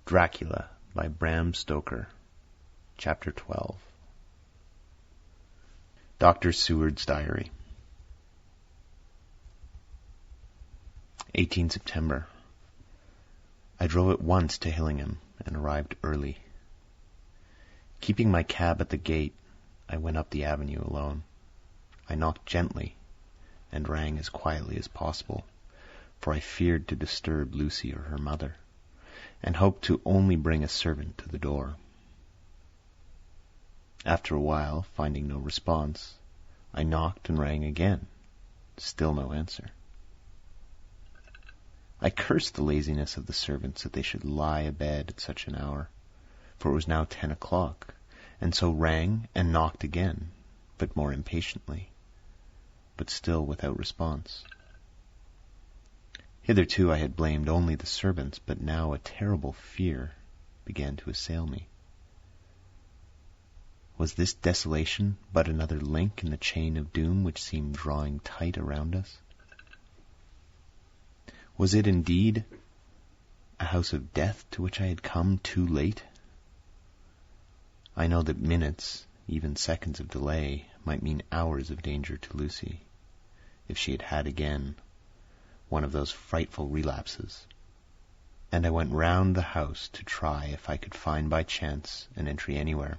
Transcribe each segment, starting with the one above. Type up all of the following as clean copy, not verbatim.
Dracula by Bram Stoker. Chapter 12. Dr. Seward's Diary. 18 September. I drove at once to Hillingham and arrived early. Keeping my cab at the gate, I went up the avenue alone. I knocked gently and rang as quietly as possible, for I feared to disturb Lucy or her mother, and hoped to only bring a servant to the door. After a while, finding no response, I knocked and rang again. Still no answer. I cursed the laziness of the servants that they should lie abed at such an hour, for it was now 10 o'clock, and so rang and knocked again, but more impatiently, but still without response. Hitherto I had blamed only the servants, but now a terrible fear began to assail me. Was this desolation but another link in the chain of doom which seemed drawing tight around us? Was it indeed a house of death to which I had come too late? I know that minutes, even seconds of delay, might mean hours of danger to Lucy, if she had had again one of those frightful relapses, and I went round the house to try if I could find by chance an entry anywhere.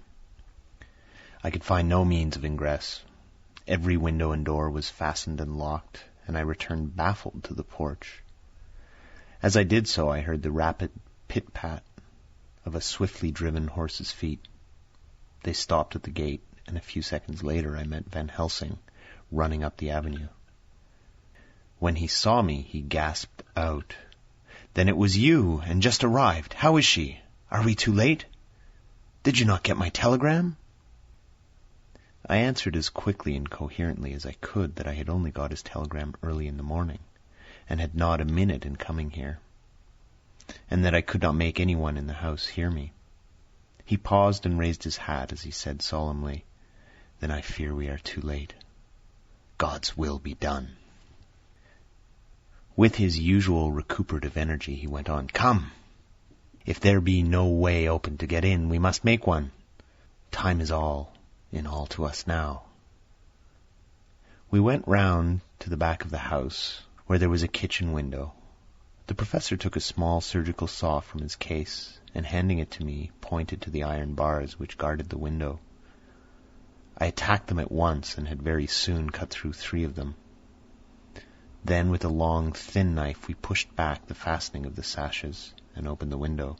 I could find no means of ingress. Every window and door was fastened and locked, and I returned baffled to the porch. As I did so, I heard the rapid pit-pat of a swiftly driven horse's feet. They stopped at the gate, and a few seconds later I met Van Helsing running up the avenue. When he saw me, he gasped out, "Then it was you, and just arrived. How is she? Are we too late? Did you not get my telegram?" I answered as quickly and coherently as I could that I had only got his telegram early in the morning, and had not a minute in coming here, and that I could not make anyone in the house hear me. He paused and raised his hat as he said solemnly, "Then I fear we are too late. God's will be done." With his usual recuperative energy, he went on, "Come! If there be no way open to get in, we must make one. Time is all in all to us now." We went round to the back of the house, where there was a kitchen window. The professor took a small surgical saw from his case, and handing it to me, pointed to the iron bars which guarded the window. I attacked them at once, and had very soon cut through 3 of them. Then with a long, thin knife we pushed back the fastening of the sashes and opened the window.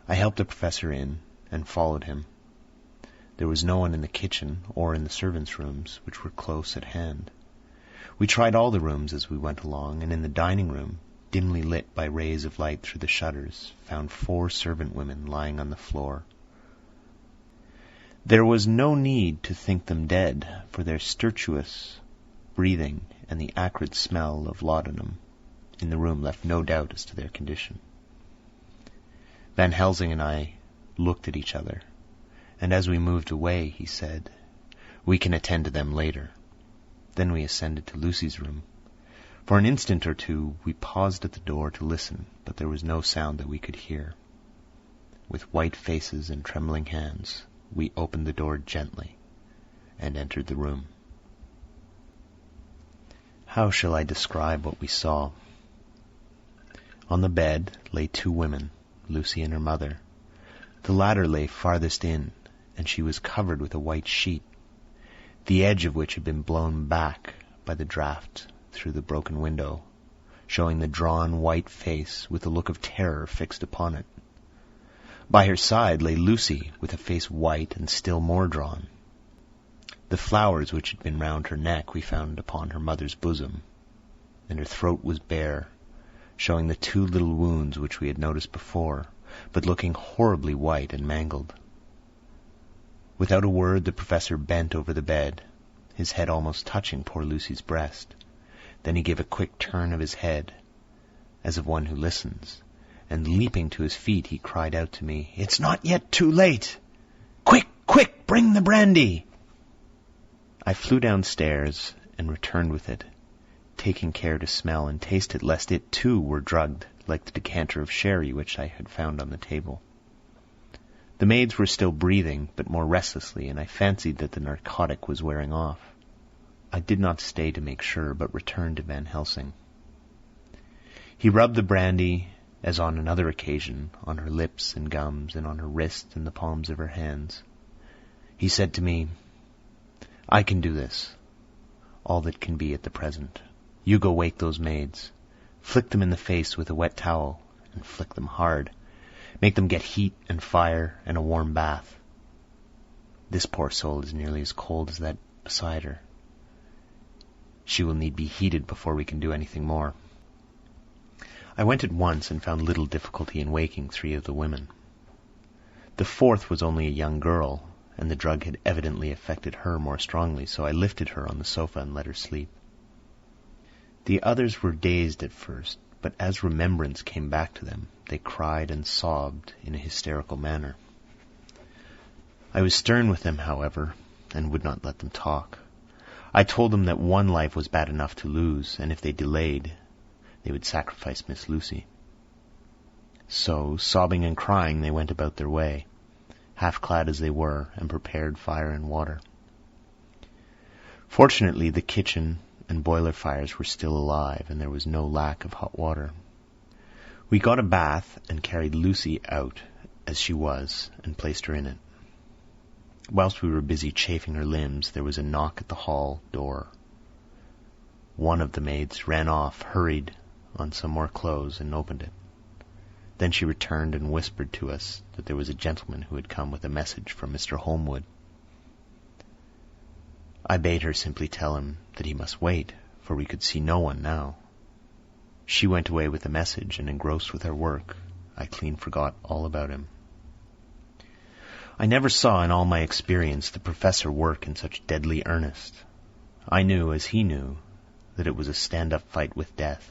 I helped the professor in and followed him. There was no one in the kitchen or in the servants' rooms, which were close at hand. We tried all the rooms as we went along, and in the dining room, dimly lit by rays of light through the shutters, found 4 servant women lying on the floor. There was no need to think them dead, for their stertorous breathing and the acrid smell of laudanum in the room left no doubt as to their condition. Van Helsing and I looked at each other, and as we moved away, he said, "We can attend to them later." Then we ascended to Lucy's room. For an instant or two we paused at the door to listen, but there was no sound that we could hear. With white faces and trembling hands, we opened the door gently and entered the room. How shall I describe what we saw? On the bed lay 2 women, Lucy and her mother. The latter lay farthest in, and she was covered with a white sheet, the edge of which had been blown back by the draught through the broken window, showing the drawn white face with a look of terror fixed upon it. By her side lay Lucy, with a face white and still more drawn. The flowers which had been round her neck we found upon her mother's bosom, and her throat was bare, showing the 2 little wounds which we had noticed before, but looking horribly white and mangled. Without a word the professor bent over the bed, his head almost touching poor Lucy's breast. Then he gave a quick turn of his head, as of one who listens, and leaping to his feet he cried out to me, "It's not yet too late! Quick, quick, bring the brandy!" I flew downstairs and returned with it, taking care to smell and taste it, lest it too were drugged, like the decanter of sherry which I had found on the table. The maids were still breathing, but more restlessly, and I fancied that the narcotic was wearing off. I did not stay to make sure, but returned to Van Helsing. He rubbed the brandy, as on another occasion, on her lips and gums, and on her wrists and the palms of her hands. He said to me, "I can do this, all that can be at the present. You go wake those maids. Flick them in the face with a wet towel, and flick them hard. Make them get heat and fire and a warm bath. This poor soul is nearly as cold as that beside her. She will need be heated before we can do anything more." I went at once and found little difficulty in waking 3 of the women. The 4th was only a young girl, and the drug had evidently affected her more strongly, so I lifted her on the sofa and let her sleep. The others were dazed at first, but as remembrance came back to them, they cried and sobbed in a hysterical manner. I was stern with them, however, and would not let them talk. I told them that one life was bad enough to lose, and if they delayed, they would sacrifice Miss Lucy. So, sobbing and crying, they went about their way, half-clad as they were, and prepared fire and water. Fortunately, the kitchen and boiler fires were still alive, and there was no lack of hot water. We got a bath and carried Lucy out as she was, and placed her in it. Whilst we were busy chafing her limbs, there was a knock at the hall door. One of the maids ran off, hurried on some more clothes, and opened it. Then she returned and whispered to us that there was a gentleman who had come with a message from Mr. Holmwood. I bade her simply tell him that he must wait, for we could see no one now. She went away with the message, and engrossed with her work, I clean forgot all about him. I never saw in all my experience the professor work in such deadly earnest. I knew, as he knew, that it was a stand-up fight with death,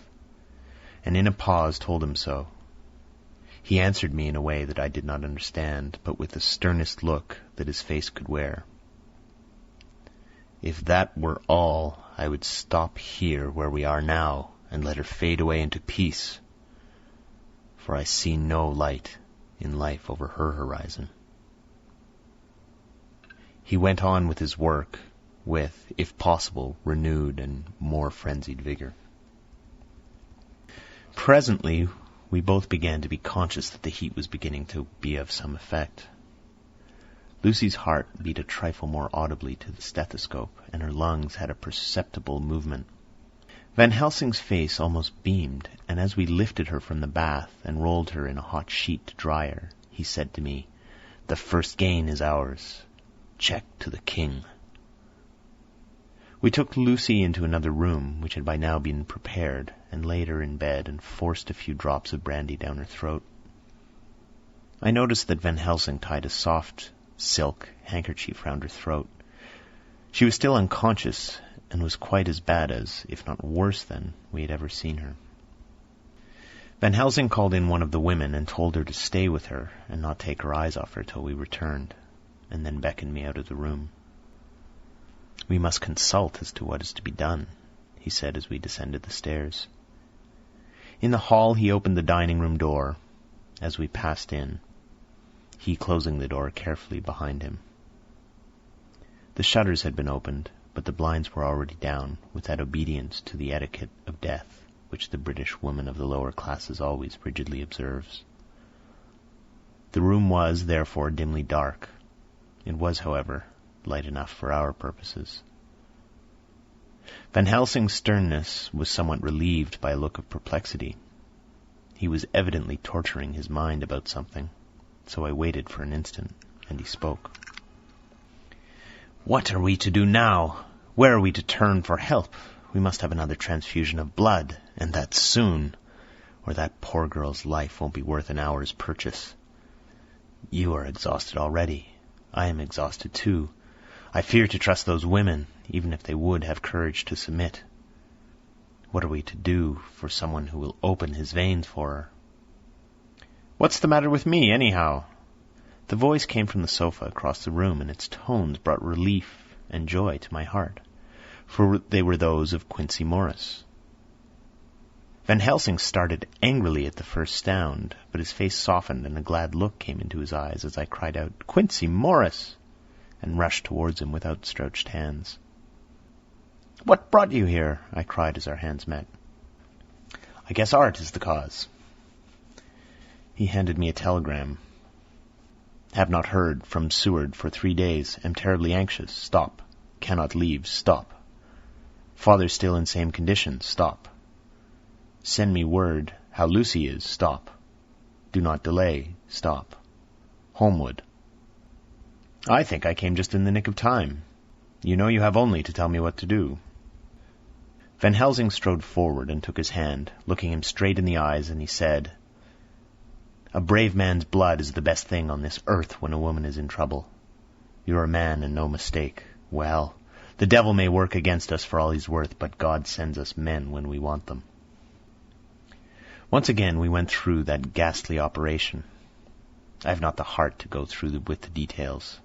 and in a pause told him so. He answered me in a way that I did not understand, but with the sternest look that his face could wear. If that were all, I would stop here where we are now, and let her fade away into peace, for I see no light in life over her horizon. He went on with his work, with, if possible, renewed and more frenzied vigor. Presently, we both began to be conscious that the heat was beginning to be of some effect. Lucy's heart beat a trifle more audibly to the stethoscope, and her lungs had a perceptible movement. Van Helsing's face almost beamed, and as we lifted her from the bath and rolled her in a hot sheet to dry her, he said to me, "The first gain is ours. Check to the king." We took Lucy into another room, which had by now been prepared, and laid her in bed and forced a few drops of brandy down her throat. I noticed that Van Helsing tied a soft silk handkerchief round her throat. She was still unconscious, and was quite as bad as, if not worse than, we had ever seen her. Van Helsing called in one of the women and told her to stay with her and not take her eyes off her till we returned, and then beckoned me out of the room. "We must consult as to what is to be done," he said as we descended the stairs. In the hall he opened the dining-room door as we passed in, he closing the door carefully behind him. The shutters had been opened, but the blinds were already down, with that obedience to the etiquette of death which the British woman of the lower classes always rigidly observes. The room was, therefore, dimly dark. It was, however, light enough for our purposes. Van Helsing's sternness was somewhat relieved by a look of perplexity. He was evidently torturing his mind about something, so I waited for an instant, and he spoke. "What are we to do now? Where are we to turn for help? We must have another transfusion of blood, and that soon, or that poor girl's life won't be worth an hour's purchase. You are exhausted already. I am exhausted too. I fear to trust those women, even if they would have courage to submit. What are we to do for someone who will open his veins for her?" "What's the matter with me, anyhow?" The voice came from the sofa across the room, and its tones brought relief and joy to my heart, for they were those of Quincey Morris. Van Helsing started angrily at the first sound, but his face softened and a glad look came into his eyes as I cried out, "Quincy Morris!" and rushed towards him with outstretched hands. "What brought you here?" I cried as our hands met. "I guess art is the cause." He handed me a telegram. "Have not heard from Seward for 3 days. Am terribly anxious. Stop. Cannot leave. Stop. Father still in same condition. Stop. Send me word how Lucy is. Stop. Do not delay. Stop. Homewood." "I think I came just in the nick of time. You know you have only to tell me what to do." Van Helsing strode forward and took his hand, looking him straight in the eyes, and he said, "A brave man's blood is the best thing on this earth when a woman is in trouble. You're a man and no mistake. Well, the devil may work against us for all he's worth, but God sends us men when we want them." Once again we went through that ghastly operation. I have not the heart to go through with the details.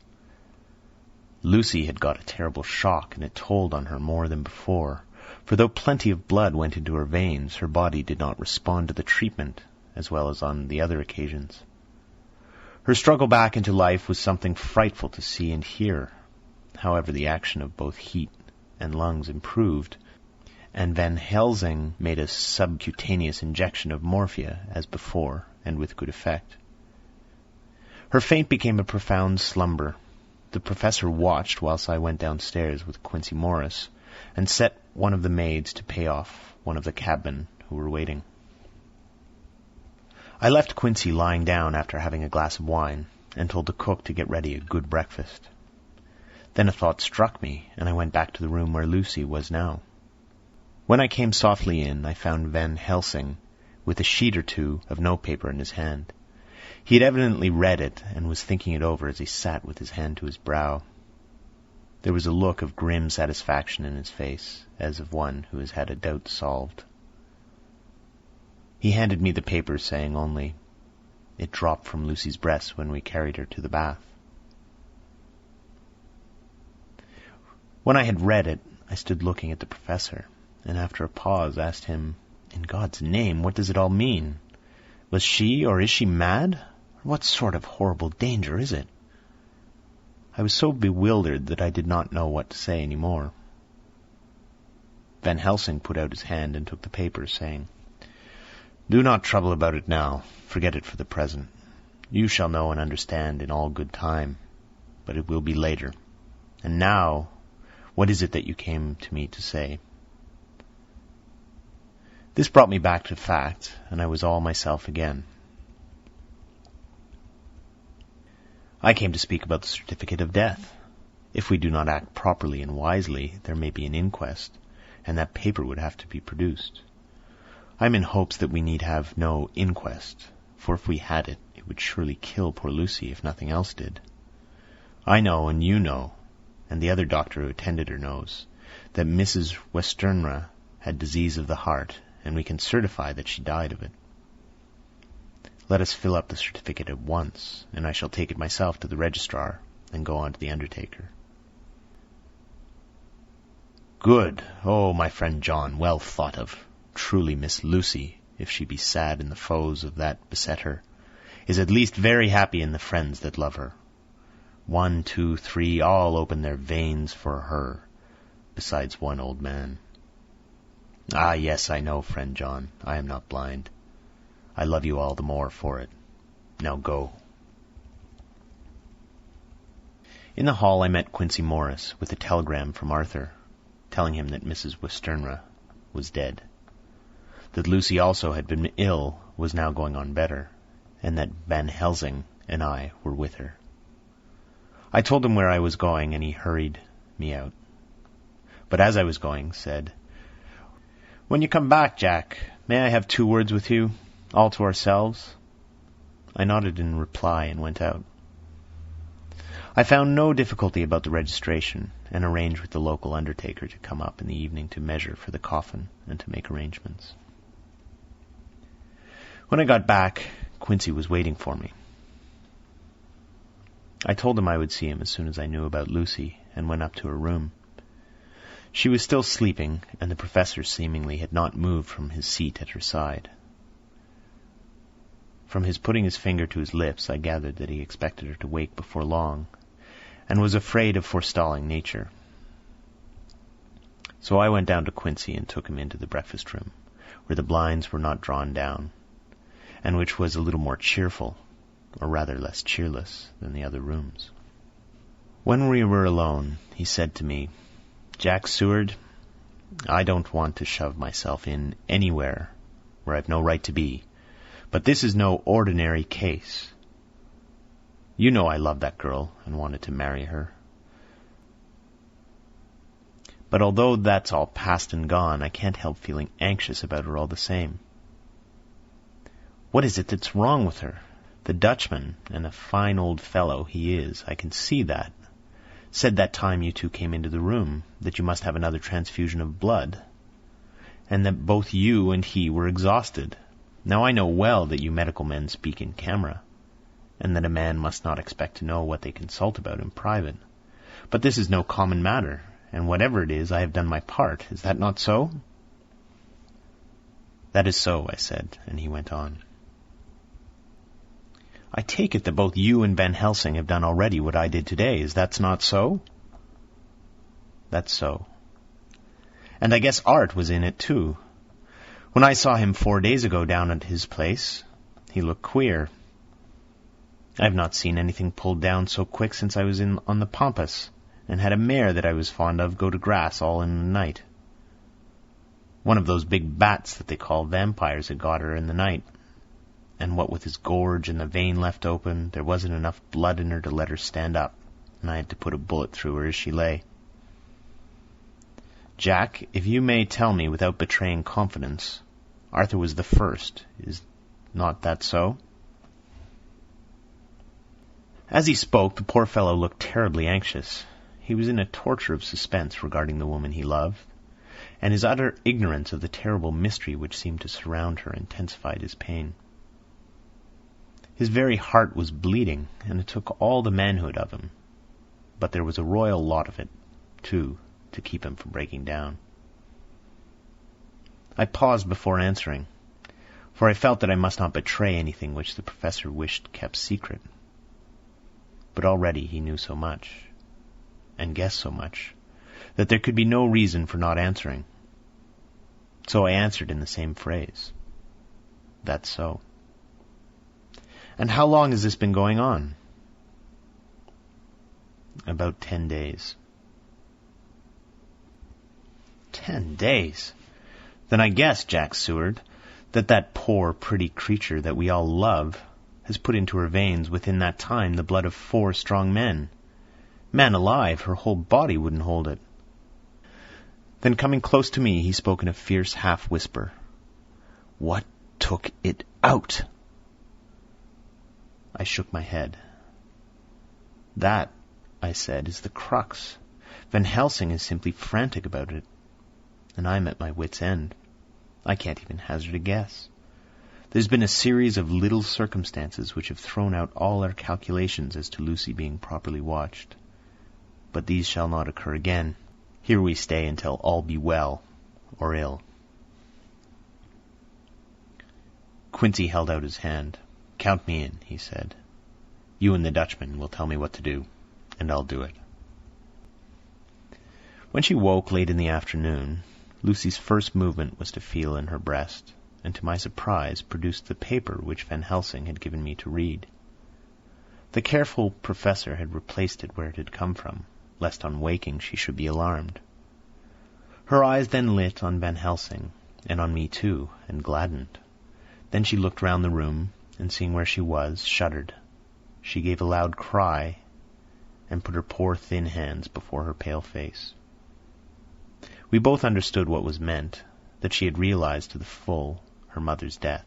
Lucy had got a terrible shock, and it told on her more than before, for though plenty of blood went into her veins, her body did not respond to the treatment as well as on the other occasions. Her struggle back into life was something frightful to see and hear. However, the action of both heat and lungs improved, and Van Helsing made a subcutaneous injection of morphia as before, and with good effect. Her faint became a profound slumber. The professor watched whilst I went downstairs with Quincy Morris, and set one of the maids to pay off one of the cabmen who were waiting. I left Quincy lying down after having a glass of wine, and told the cook to get ready a good breakfast. Then a thought struck me, and I went back to the room where Lucy was now. When I came softly in, I found Van Helsing with a sheet or two of notepaper in his hand. He had evidently read it and was thinking it over as he sat with his hand to his brow. There was a look of grim satisfaction in his face, as of one who has had a doubt solved. He handed me the paper, saying only, "It dropped from Lucy's breast when we carried her to the bath." When I had read it, I stood looking at the professor, and after a pause asked him, "In God's name, what does it all mean? Was she or is she mad? What sort of horrible danger is it?" I was so bewildered that I did not know what to say any more. Van Helsing put out his hand and took the paper, saying, "Do not trouble about it now. Forget it for the present. You shall know and understand in all good time, but it will be later. And now, what is it that you came to me to say?" This brought me back to fact, and I was all myself again. "I came to speak about the certificate of death. If we do not act properly and wisely, there may be an inquest, and that paper would have to be produced. I am in hopes that we need have no inquest, for if we had it, it would surely kill poor Lucy if nothing else did. I know, and you know, and the other doctor who attended her knows, that Mrs. Westenra had disease of the heart, and we can certify that she died of it. Let us fill up the certificate at once, and I shall take it myself to the registrar, and go on to the undertaker." "Good. Oh, my friend John, well thought of. Truly Miss Lucy, if she be sad in the foes of that beset her, is at least very happy in the friends that love her. 1, 2, 3, all open their veins for her, besides one old man. Ah, yes, I know, friend John, I am not blind. I love you all the more for it. Now go." In the hall I met Quincy Morris with a telegram from Arthur, telling him that Mrs. Westenra was dead, that Lucy also had been ill, was now going on better, and that Van Helsing and I were with her. I told him where I was going, and he hurried me out. But as I was going, said, "When you come back, Jack, may I have 2 words with you, all to ourselves?" I nodded in reply and went out. I found no difficulty about the registration, and arranged with the local undertaker to come up in the evening to measure for the coffin and to make arrangements. When I got back, Quincy was waiting for me. I told him I would see him as soon as I knew about Lucy, and went up to her room. She was still sleeping, and the professor seemingly had not moved from his seat at her side. From his putting his finger to his lips, I gathered that he expected her to wake before long, and was afraid of forestalling nature. So I went down to Quincy and took him into the breakfast room, where the blinds were not drawn down, and which was a little more cheerful, or rather less cheerless, than the other rooms. When we were alone, he said to me, "Jack Seward, I don't want to shove myself in anywhere where I've no right to be, but this is no ordinary case. You know I love that girl and wanted to marry her. But although that's all past and gone, I can't help feeling anxious about her all the same. What is it that's wrong with her? The Dutchman, and a fine old fellow he is, I can see that, said that time you two came into the room that you must have another transfusion of blood, and that both you and he were exhausted. Now I know well that you medical men speak in camera, and that a man must not expect to know what they consult about in private. But this is no common matter, and whatever it is, I have done my part. Is that not so?" "That is so," I said, and he went on. "I take it that both you and Van Helsing have done already what I did today. Is that not so?" "That's so. And I guess Art was in it, too. When I saw him 4 days ago down at his place, he looked queer. I have not seen anything pulled down so quick since I was on the Pampas, and had a mare that I was fond of go to grass all in the night. One of those big bats that they call vampires had got her in the night, and what with his gorge and the vein left open, there wasn't enough blood in her to let her stand up, and I had to put a bullet through her as she lay. Jack, if you may tell me without betraying confidence, Arthur was the first. Is not that so?" As he spoke, the poor fellow looked terribly anxious. He was in a torture of suspense regarding the woman he loved, and his utter ignorance of the terrible mystery which seemed to surround her intensified his pain. His very heart was bleeding, and it took all the manhood of him, but there was a royal lot of it, too, to keep him from breaking down. I paused before answering, for I felt that I must not betray anything which the professor wished kept secret. But already he knew so much, and guessed so much, that there could be no reason for not answering. So I answered in the same phrase, "That's so." "And how long has this been going on?" "About 10 days. 10 days? Then I guess, Jack Seward, that poor, pretty creature that we all love has put into her veins within that time the blood of 4 strong men. Man alive, her whole body wouldn't hold it." Then coming close to me, he spoke in a fierce half-whisper. "What took it out?" I shook my head. "That," I said, "is the crux. Van Helsing is simply frantic about it, and I'm at my wit's end. I can't even hazard a guess. There's been a series of little circumstances which have thrown out all our calculations as to Lucy being properly watched. But these shall not occur again. Here we stay until all be well, or ill." Quincy held out his hand. "Count me in," he said. "You and the Dutchman will tell me what to do, and I'll do it." When she woke late in the afternoon, Lucy's first movement was to feel in her breast, and to my surprise produced the paper which Van Helsing had given me to read. The careful professor had replaced it where it had come from, lest on waking she should be alarmed. Her eyes then lit on Van Helsing, and on me too, and gladdened. Then she looked round the room, and seeing where she was, shuddered. She gave a loud cry, and put her poor thin hands before her pale face. We both understood what was meant, that she had realized to the full her mother's death.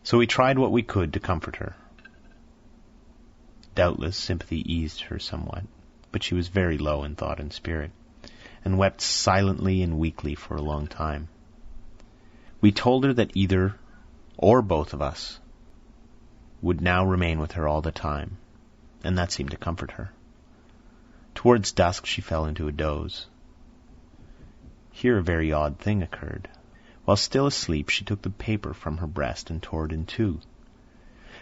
So we tried what we could to comfort her. Doubtless sympathy eased her somewhat, but she was very low in thought and spirit, and wept silently and weakly for a long time. We told her that either or both of us would now remain with her all the time, and that seemed to comfort her. Towards dusk she fell into a doze. Here a very odd thing occurred. While still asleep, she took the paper from her breast and tore it in two.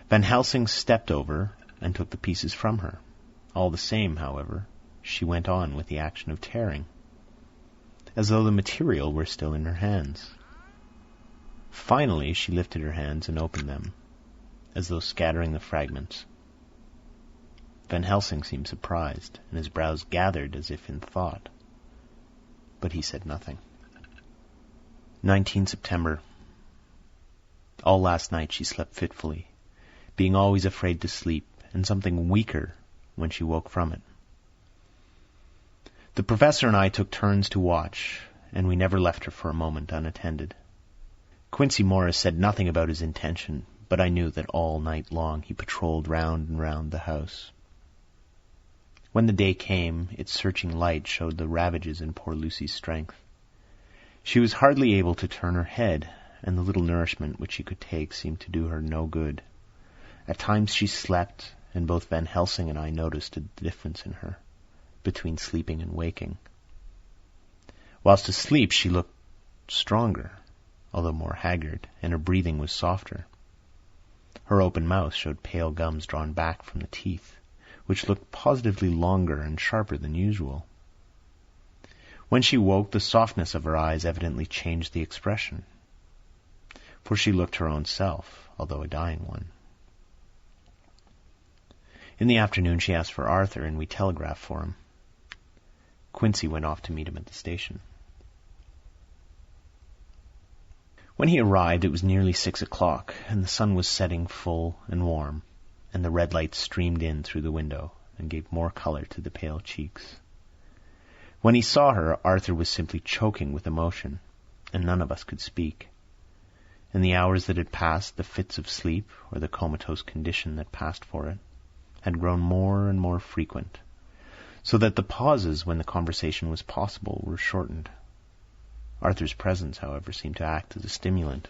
Van Helsing stepped over and took the pieces from her. All the same, however, she went on with the action of tearing, as though the material were still in her hands. Finally, she lifted her hands and opened them, as though scattering the fragments. Van Helsing seemed surprised, and his brows gathered as if in thought. But he said nothing. 19 September. All last night she slept fitfully, being always afraid to sleep, and something weaker when she woke from it. The professor and I took turns to watch, and we never left her for a moment unattended. Quincey Morris said nothing about his intention, but I knew that all night long he patrolled round and round the house. When the day came, its searching light showed the ravages in poor Lucy's strength. She was hardly able to turn her head, and the little nourishment which she could take seemed to do her no good. At times she slept, and both Van Helsing and I noticed a difference in her, between sleeping and waking. Whilst asleep she looked stronger, although more haggard, and her breathing was softer. Her open mouth showed pale gums drawn back from the teeth, which looked positively longer and sharper than usual. When she woke, the softness of her eyes evidently changed the expression, for she looked her own self, although a dying one. In the afternoon she asked for Arthur, and we telegraphed for him. Quincey went off to meet him at the station. When he arrived, it was nearly 6 o'clock, and the sun was setting full and warm, and the red light streamed in through the window and gave more color to the pale cheeks. When he saw her, Arthur was simply choking with emotion, and none of us could speak. In the hours that had passed, the fits of sleep, or the comatose condition that passed for it, had grown more and more frequent, so that the pauses when the conversation was possible were shortened. Arthur's presence, however, seemed to act as a stimulant.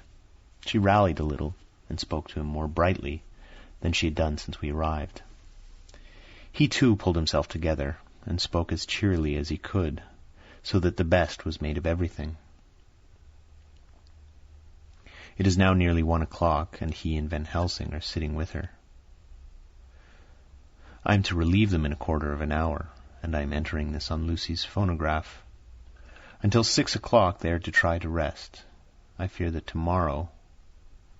She rallied a little and spoke to him more brightly than she had done since we arrived. He too pulled himself together and spoke as cheerily as he could, so that the best was made of everything. It is now nearly 1 o'clock, and he and Van Helsing are sitting with her. I am to relieve them in a quarter of an hour, and I am entering this on Lucy's phonograph. Until 6 o'clock they are to try to rest. I fear that tomorrow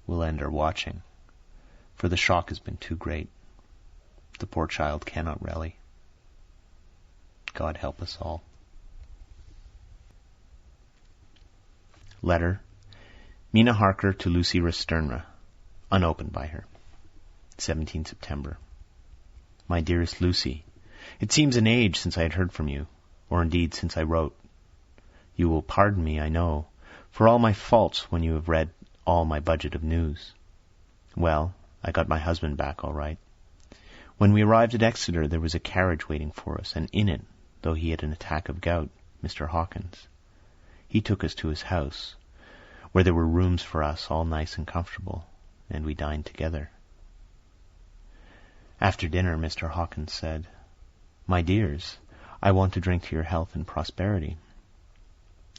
will end our watching, for the shock has been too great. The poor child cannot rally. God help us all. Letter, Mina Harker to Lucy Resternra, unopened by her. 17 September. My dearest Lucy, it seems an age since I had heard from you, or indeed since I wrote. You will pardon me, I know, for all my faults when you have read all my budget of news. Well, I got my husband back all right. When we arrived at Exeter, there was a carriage waiting for us, and in it, though he had an attack of gout, Mr. Hawkins. He took us to his house, where there were rooms for us, all nice and comfortable, and we dined together. After dinner, Mr. Hawkins said, My dears, I want to drink to your health and prosperity,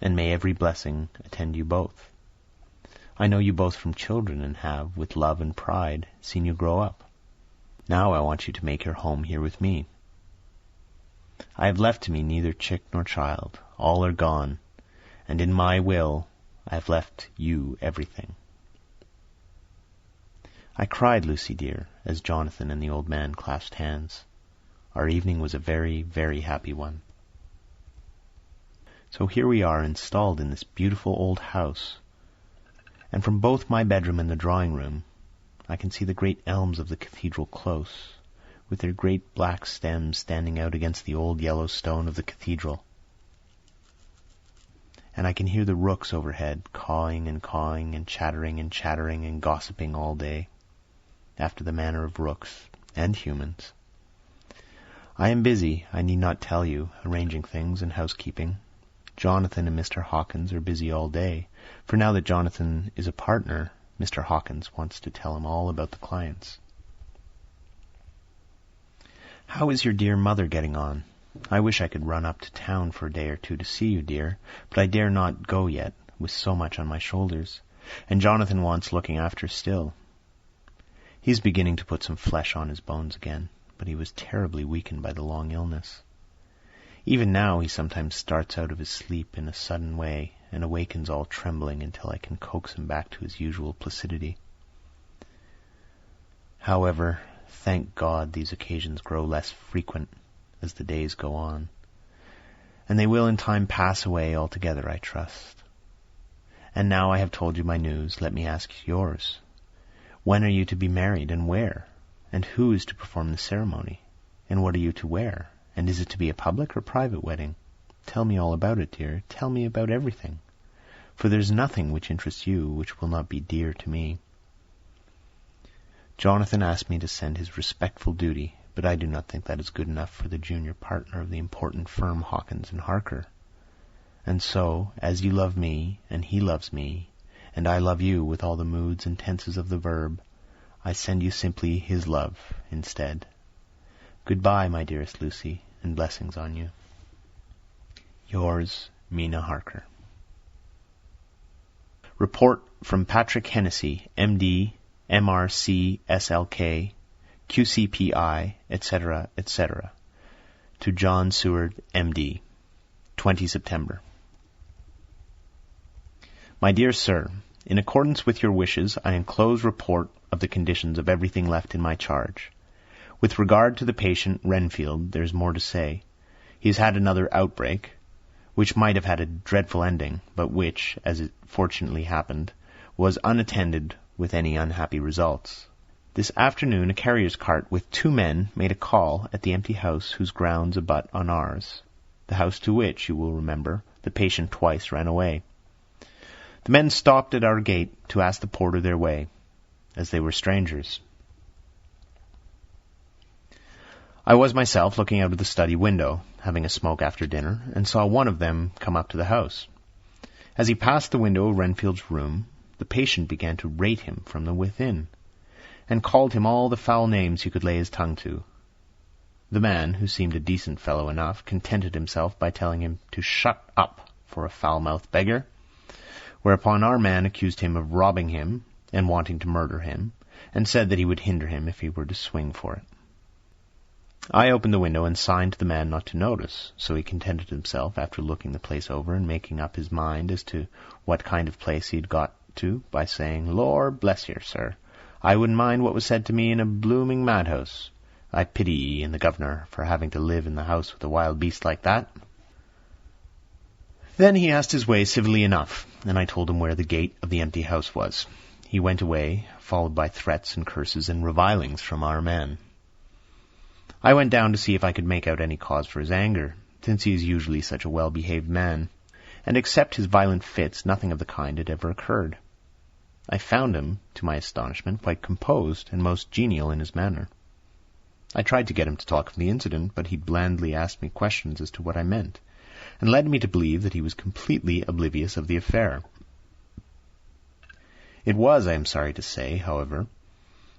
and may every blessing attend you both. I know you both from children, and have, with love and pride, seen you grow up. Now I want you to make your home here with me. I have left to me neither chick nor child. All are gone, and in my will I have left you everything. I cried, Lucy dear, as Jonathan and the old man clasped hands. Our evening was a very, very happy one. So here we are installed in this beautiful old house, and from both my bedroom and the drawing-room I can see the great elms of the cathedral close, with their great black stems standing out against the old yellow stone of the cathedral. And I can hear the rooks overhead cawing and chattering and gossiping all day, after the manner of rooks and humans. I am busy, I need not tell you, arranging things and housekeeping. Jonathan and Mr. Hawkins are busy all day, for now that Jonathan is a partner, Mr. Hawkins wants to tell him all about the clients. How is your dear mother getting on? I wish I could run up to town for a day or two to see you, dear, but I dare not go yet, with so much on my shoulders, and Jonathan wants looking after still. He's beginning to put some flesh on his bones again, but he was terribly weakened by the long illness. Even now he sometimes starts out of his sleep in a sudden way and awakens all trembling until I can coax him back to his usual placidity. However, thank God these occasions grow less frequent as the days go on, and they will in time pass away altogether, I trust. And now I have told you my news, let me ask yours. When are you to be married, and where? And who is to perform the ceremony? And what are you to wear? And is it to be a public or private wedding? Tell me all about it, dear. Tell me about everything. For there's nothing which interests you which will not be dear to me. Jonathan asked me to send his respectful duty, but I do not think that is good enough for the junior partner of the important firm Hawkins and Harker. And so, as you love me, and he loves me, and I love you with all the moods and tenses of the verb, I send you simply his love instead. Goodbye, my dearest Lucy, and blessings on you. Yours, Mina Harker. Report from Patrick Hennessy, M.D., M.R.C., S.L.K., QCPI, etc., etc., to John Seward, M.D., 20 September. My dear Sir, in accordance with your wishes, I enclose report of the conditions of everything left in my charge. With regard to the patient, Renfield, there is more to say. He has had another outbreak, which might have had a dreadful ending, but which, as it fortunately happened, was unattended with any unhappy results. This afternoon a carrier's cart with 2 men made a call at the empty house whose grounds abut on ours, the house to which, you will remember, the patient twice ran away. The men stopped at our gate to ask the porter their way, as they were strangers. I was myself looking out of the study window, having a smoke after dinner, and saw one of them come up to the house. As he passed the window of Renfield's room, the patient began to rate him from the within, and called him all the foul names he could lay his tongue to. The man, who seemed a decent fellow enough, contented himself by telling him to shut up for a foul-mouthed beggar, whereupon our man accused him of robbing him and wanting to murder him, and said that he would hinder him if he were to swing for it. I opened the window and signed to the man not to notice, so he contented himself, after looking the place over and making up his mind as to what kind of place he had got to, by saying, "Lord bless you, sir, I wouldn't mind what was said to me in a blooming madhouse. I pity ye and the governor for having to live in the house with a wild beast like that." Then he asked his way civilly enough, and I told him where the gate of the empty house was. He went away, followed by threats and curses and revilings from our man. I went down to see if I could make out any cause for his anger, since he is usually such a well-behaved man, and except his violent fits, nothing of the kind had ever occurred. I found him, to my astonishment, quite composed and most genial in his manner. I tried to get him to talk of the incident, but he blandly asked me questions as to what I meant, and led me to believe that he was completely oblivious of the affair. It was, I am sorry to say, however,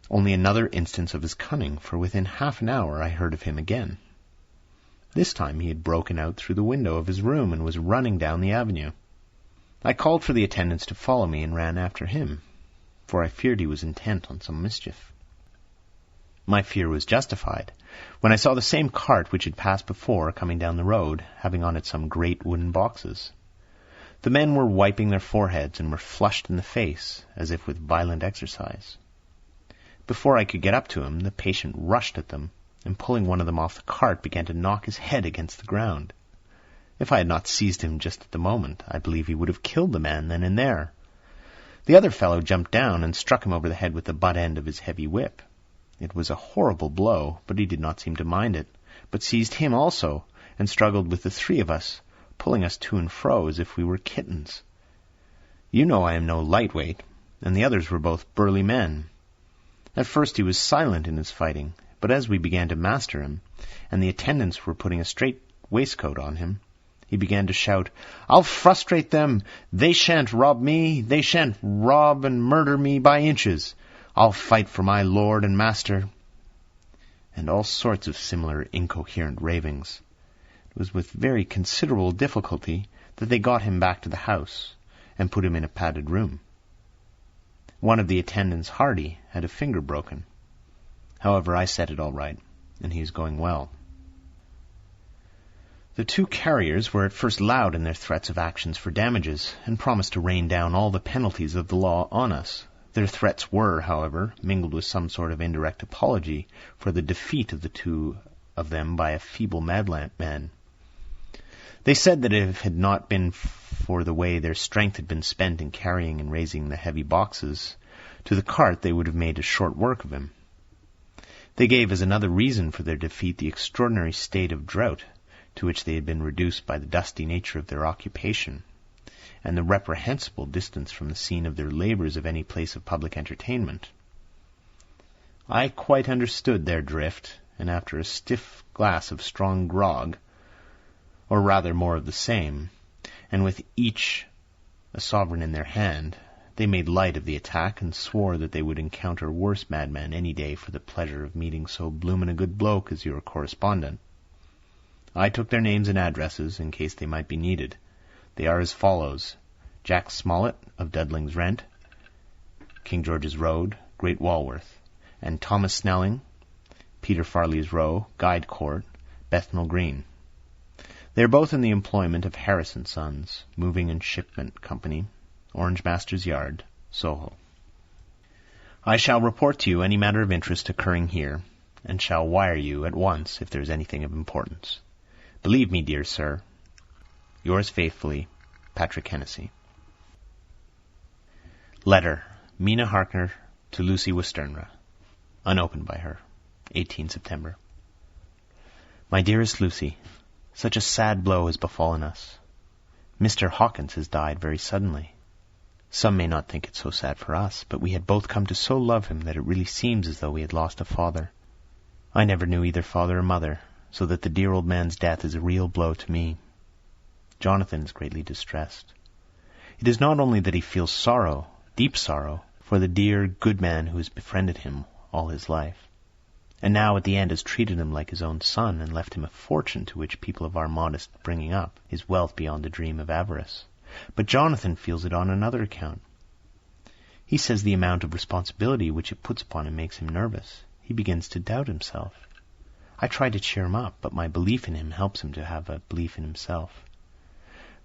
only another instance of his cunning, for within half an hour I heard of him again. This time he had broken out through the window of his room and was running down the avenue. I called for the attendants to follow me and ran after him, for I feared he was intent on some mischief. My fear was justified when I saw the same cart which had passed before coming down the road, having on it some great wooden boxes. The men were wiping their foreheads and were flushed in the face, as if with violent exercise. Before I could get up to him, the patient rushed at them, and pulling one of them off the cart, began to knock his head against the ground. If I had not seized him just at the moment, I believe he would have killed the man then and there. The other fellow jumped down and struck him over the head with the butt end of his heavy whip. It was a horrible blow, but he did not seem to mind it, but seized him also, and struggled with the 3 of us, pulling us to and fro as if we were kittens. You know I am no lightweight, and the others were both burly men. At first he was silent in his fighting, but as we began to master him, and the attendants were putting a strait waistcoat on him, he began to shout, "I'll frustrate them! They shan't rob me! They shan't rob and murder me by inches! I'll fight for my lord and master!" And all sorts of similar incoherent ravings. It was with very considerable difficulty that they got him back to the house and put him in a padded room. One of the attendants, Hardy, had a finger broken. However, I set it all right, and he is going well. The two carriers were at first loud in their threats of actions for damages, and promised to rain down all the penalties of the law on us. Their threats were, however, mingled with some sort of indirect apology for the defeat of the two of them by a feeble madman. They said that if it had not been for the way their strength had been spent in carrying and raising the heavy boxes to the cart, they would have made a short work of him. They gave as another reason for their defeat the extraordinary state of drought to which they had been reduced by the dusty nature of their occupation, and the reprehensible distance from the scene of their labours of any place of public entertainment. I quite understood their drift, and after a stiff glass of strong grog, or rather more of the same, and with each a sovereign in their hand, they made light of the attack and swore that they would encounter a worse madman any day for the pleasure of meeting so bloomin' a good bloke as your correspondent. I took their names and addresses in case they might be needed. They are as follows: Jack Smollett of Dudling's Rent, King George's Road, Great Walworth, and Thomas Snelling, Peter Farley's Row, Guide Court, Bethnal Green. They are both in the employment of Harris & Sons, Moving and Shipment Company, Orange Master's Yard, Soho. I shall report to you any matter of interest occurring here, and shall wire you at once if there is anything of importance. Believe me, dear sir, yours faithfully, Patrick Hennessy. Letter, Mina Harker to Lucy Westenra, unopened by her, 18 September. My dearest Lucy, such a sad blow has befallen us. Mr. Hawkins has died very suddenly. Some may not think it so sad for us, but we had both come to so love him that it really seems as though we had lost a father. I never knew either father or mother, so that the dear old man's death is a real blow to me. Jonathan is greatly distressed. It is not only that he feels sorrow, deep sorrow, for the dear, good man who has befriended him all his life, and now at the end has treated him like his own son and left him a fortune to which people of our modest bringing up, his wealth beyond the dream of avarice. But Jonathan feels it on another account. He says the amount of responsibility which it puts upon him makes him nervous. He begins to doubt himself. I try to cheer him up, but my belief in him helps him to have a belief in himself.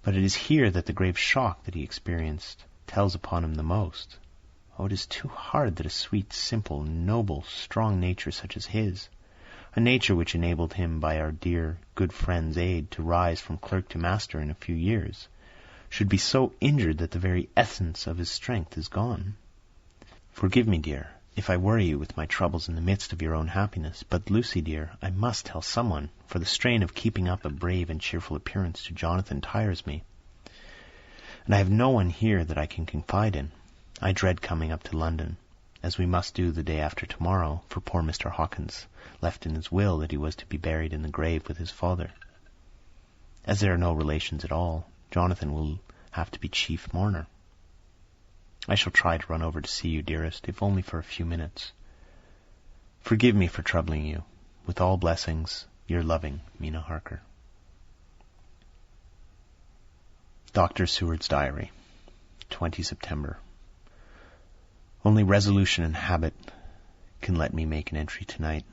But it is here that the grave shock that he experienced tells upon him the most. Oh, it is too hard that a sweet, simple, noble, strong nature such as his, a nature which enabled him by our dear, good friend's aid to rise from clerk to master in a few years, should be so injured that the very essence of his strength is gone. Forgive me, dear, if I worry you with my troubles in the midst of your own happiness, but, Lucy, dear, I must tell someone, for the strain of keeping up a brave and cheerful appearance to Jonathan tires me, and I have no one here that I can confide in. I dread coming up to London, as we must do the day after tomorrow, for poor Mr. Hawkins left in his will that he was to be buried in the grave with his father. As there are no relations at all, Jonathan will have to be chief mourner. I shall try to run over to see you, dearest, if only for a few minutes. Forgive me for troubling you. With all blessings, your loving Mina Harker. Dr. Seward's Diary, 20 September. Only resolution and habit can let me make an entry tonight.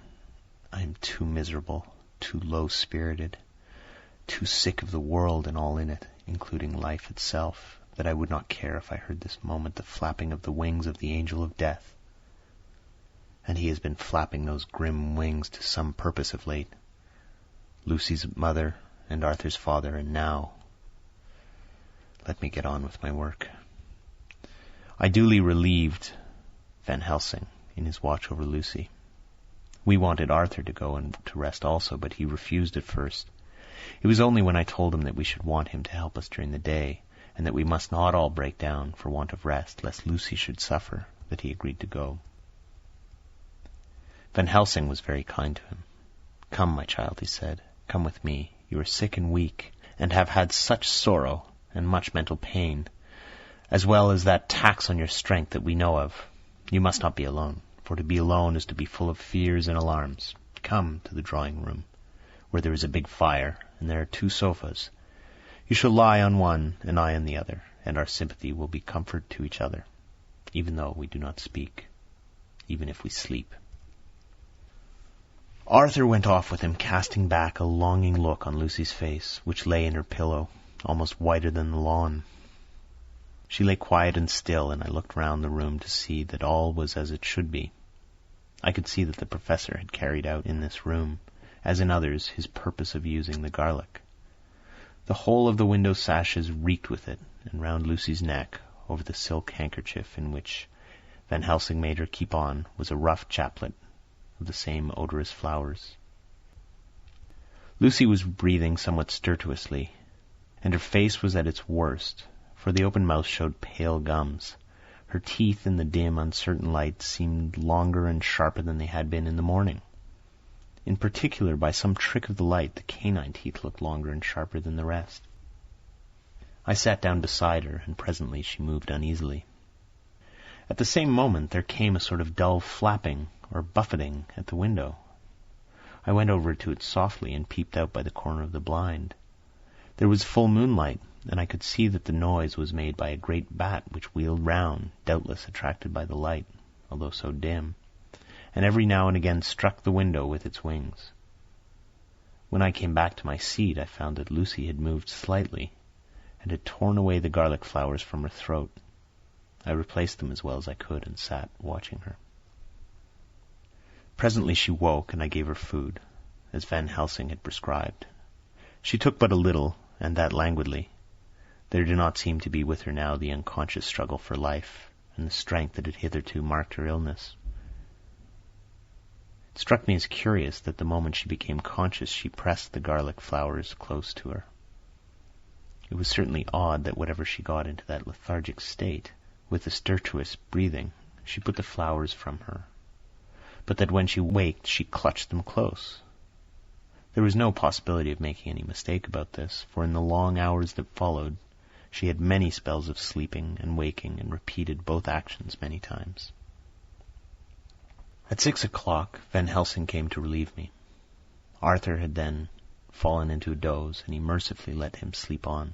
I am too miserable, too low-spirited, too sick of the world and all in it, including life itself, that I would not care if I heard this moment the flapping of the wings of the angel of death. And he has been flapping those grim wings to some purpose of late. Lucy's mother and Arthur's father, and now... Let me get on with my work. I duly relieved Van Helsing in his watch over Lucy. We wanted Arthur to go and to rest also, but he refused at first. It was only when I told him that we should want him to help us during the day, and that we must not all break down for want of rest, lest Lucy should suffer, that he agreed to go. Van Helsing was very kind to him. Come, my child, he said, come with me. You are sick and weak, and have had such sorrow and much mental pain, as well as that tax on your strength that we know of. You must not be alone, for to be alone is to be full of fears and alarms. Come to the drawing-room, where there is a big fire, and there are 2 sofas. You shall lie on one, and I on the other, and our sympathy will be comfort to each other, even though we do not speak, even if we sleep." Arthur went off with him, casting back a longing look on Lucy's face, which lay in her pillow, almost whiter than the lawn. She lay quiet and still, and I looked round the room to see that all was as it should be. I could see that the Professor had carried out in this room, as in others, his purpose of using the garlic. The whole of the window sashes reeked with it, and round Lucy's neck, over the silk handkerchief in which Van Helsing made her keep on, was a rough chaplet of the same odorous flowers. Lucy was breathing somewhat stertorously, and her face was at its worst, for the open mouth showed pale gums. Her teeth in the dim, uncertain light seemed longer and sharper than they had been in the morning. In particular, by some trick of the light, the canine teeth looked longer and sharper than the rest. I sat down beside her, and presently she moved uneasily. At the same moment there came a sort of dull flapping or buffeting at the window. I went over to it softly and peeped out by the corner of the blind. There was full moonlight, and I could see that the noise was made by a great bat which wheeled round, doubtless attracted by the light, although so dim, and every now and again struck the window with its wings. When I came back to my seat, I found that Lucy had moved slightly, and had torn away the garlic flowers from her throat. I replaced them as well as I could, and sat watching her. Presently she woke, and I gave her food, as Van Helsing had prescribed. She took but a little, and that languidly. There did not seem to be with her now the unconscious struggle for life, and the strength that had hitherto marked her illness. It struck me as curious that the moment she became conscious she pressed the garlic flowers close to her. It was certainly odd that whatever she got into that lethargic state, with the stertorous breathing, she put the flowers from her, but that when she waked she clutched them close. There was no possibility of making any mistake about this, for in the long hours that followed she had many spells of sleeping and waking, and repeated both actions many times. At 6 o'clock Van Helsing came to relieve me. Arthur had then fallen into a doze, and he mercifully let him sleep on.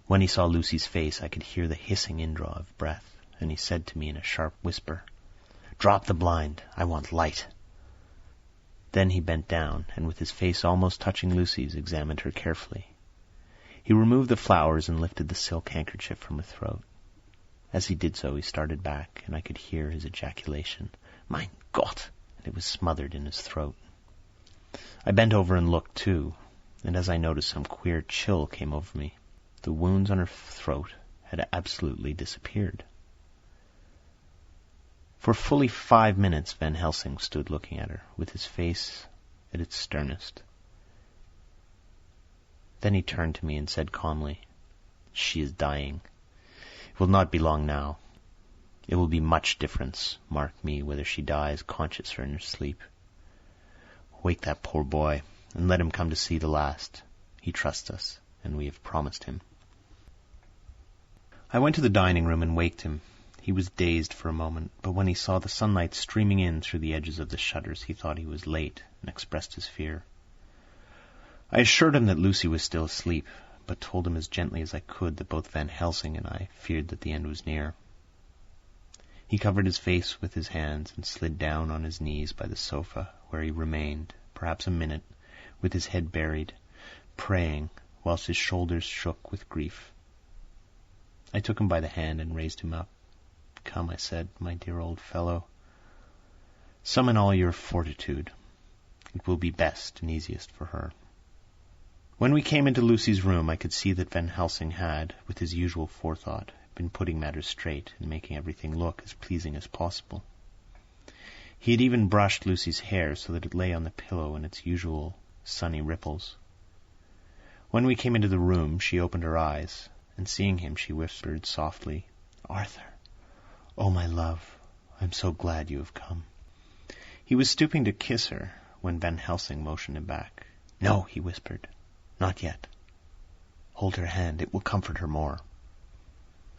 When he saw Lucy's face, I could hear the hissing indraw of breath, and he said to me in a sharp whisper, "Drop the blind. I want light." Then he bent down, and with his face almost touching Lucy's, examined her carefully. He removed the flowers and lifted the silk handkerchief from her throat. As he did so, he started back, and I could hear his ejaculation, "Mein Gott!" and it was smothered in his throat. I bent over and looked too, and as I noticed, some queer chill came over me. The wounds on her throat had absolutely disappeared. For fully 5 minutes Van Helsing stood looking at her, with his face at its sternest. Then he turned to me and said calmly, "She is dying. It will not be long now. It will be much difference, mark me, whether she dies conscious or in her sleep. Wake that poor boy, and let him come to see the last. He trusts us, and we have promised him." I went to the dining room and waked him. He was dazed for a moment, but when he saw the sunlight streaming in through the edges of the shutters, he thought he was late and expressed his fear. I assured him that Lucy was still asleep, but told him as gently as I could that both Van Helsing and I feared that the end was near. He covered his face with his hands and slid down on his knees by the sofa, where he remained, perhaps a minute, with his head buried, praying, whilst his shoulders shook with grief. I took him by the hand and raised him up. "Come," I said, "my dear old fellow. Summon all your fortitude. It will be best and easiest for her." When we came into Lucy's room, I could see that Van Helsing had, with his usual forethought, been putting matters straight and making everything look as pleasing as possible. He had even brushed Lucy's hair so that it lay on the pillow in its usual sunny ripples. When we came into the room, she opened her eyes, and seeing him, she whispered softly, "Arthur, oh my love, I am so glad you have come." He was stooping to kiss her when Van Helsing motioned him back. "No," he whispered, "not yet. Hold her hand, it will comfort her more."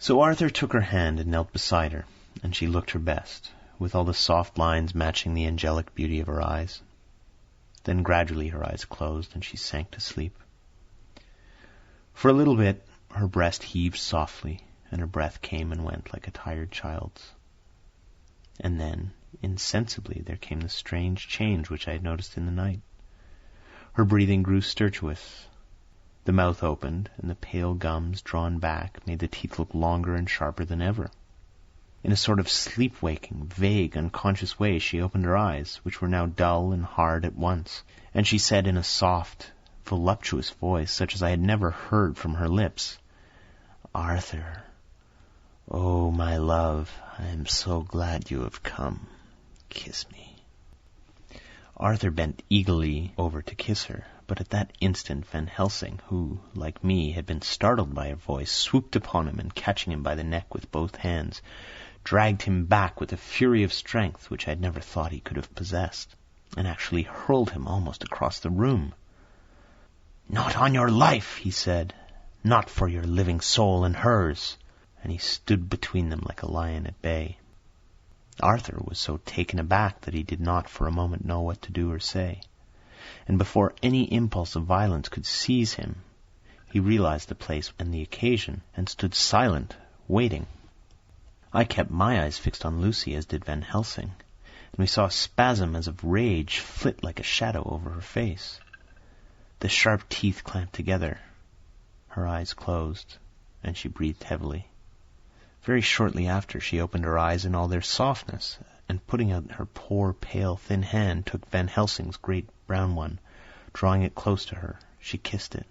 So Arthur took her hand and knelt beside her, and she looked her best, with all the soft lines matching the angelic beauty of her eyes. Then gradually her eyes closed and she sank to sleep. For a little bit her breast heaved softly, and her breath came and went like a tired child's. And then, insensibly, there came the strange change which I had noticed in the night. Her breathing grew stertorous. The mouth opened, and the pale gums, drawn back, made the teeth look longer and sharper than ever. In a sort of sleep-waking, vague, unconscious way she opened her eyes, which were now dull and hard at once, and she said in a soft, voluptuous voice, such as I had never heard from her lips, "Arthur, oh, my love, I am so glad you have come. Kiss me." Arthur bent eagerly over to kiss her, but at that instant Van Helsing, who, like me, had been startled by her voice, swooped upon him and, catching him by the neck with both hands, dragged him back with a fury of strength which I had never thought he could have possessed, and actually hurled him almost across the room. "Not on your life," he said. "Not for your living soul and hers." And he stood between them like a lion at bay. Arthur was so taken aback that he did not for a moment know what to do or say, and before any impulse of violence could seize him, he realized the place and the occasion, and stood silent, waiting. I kept my eyes fixed on Lucy, as did Van Helsing, and we saw a spasm as of rage flit like a shadow over her face. The sharp teeth clamped together. Her eyes closed, and she breathed heavily. Very shortly after, she opened her eyes in all their softness, and putting out her poor, pale, thin hand, took Van Helsing's great brown one. Drawing it close to her, she kissed it.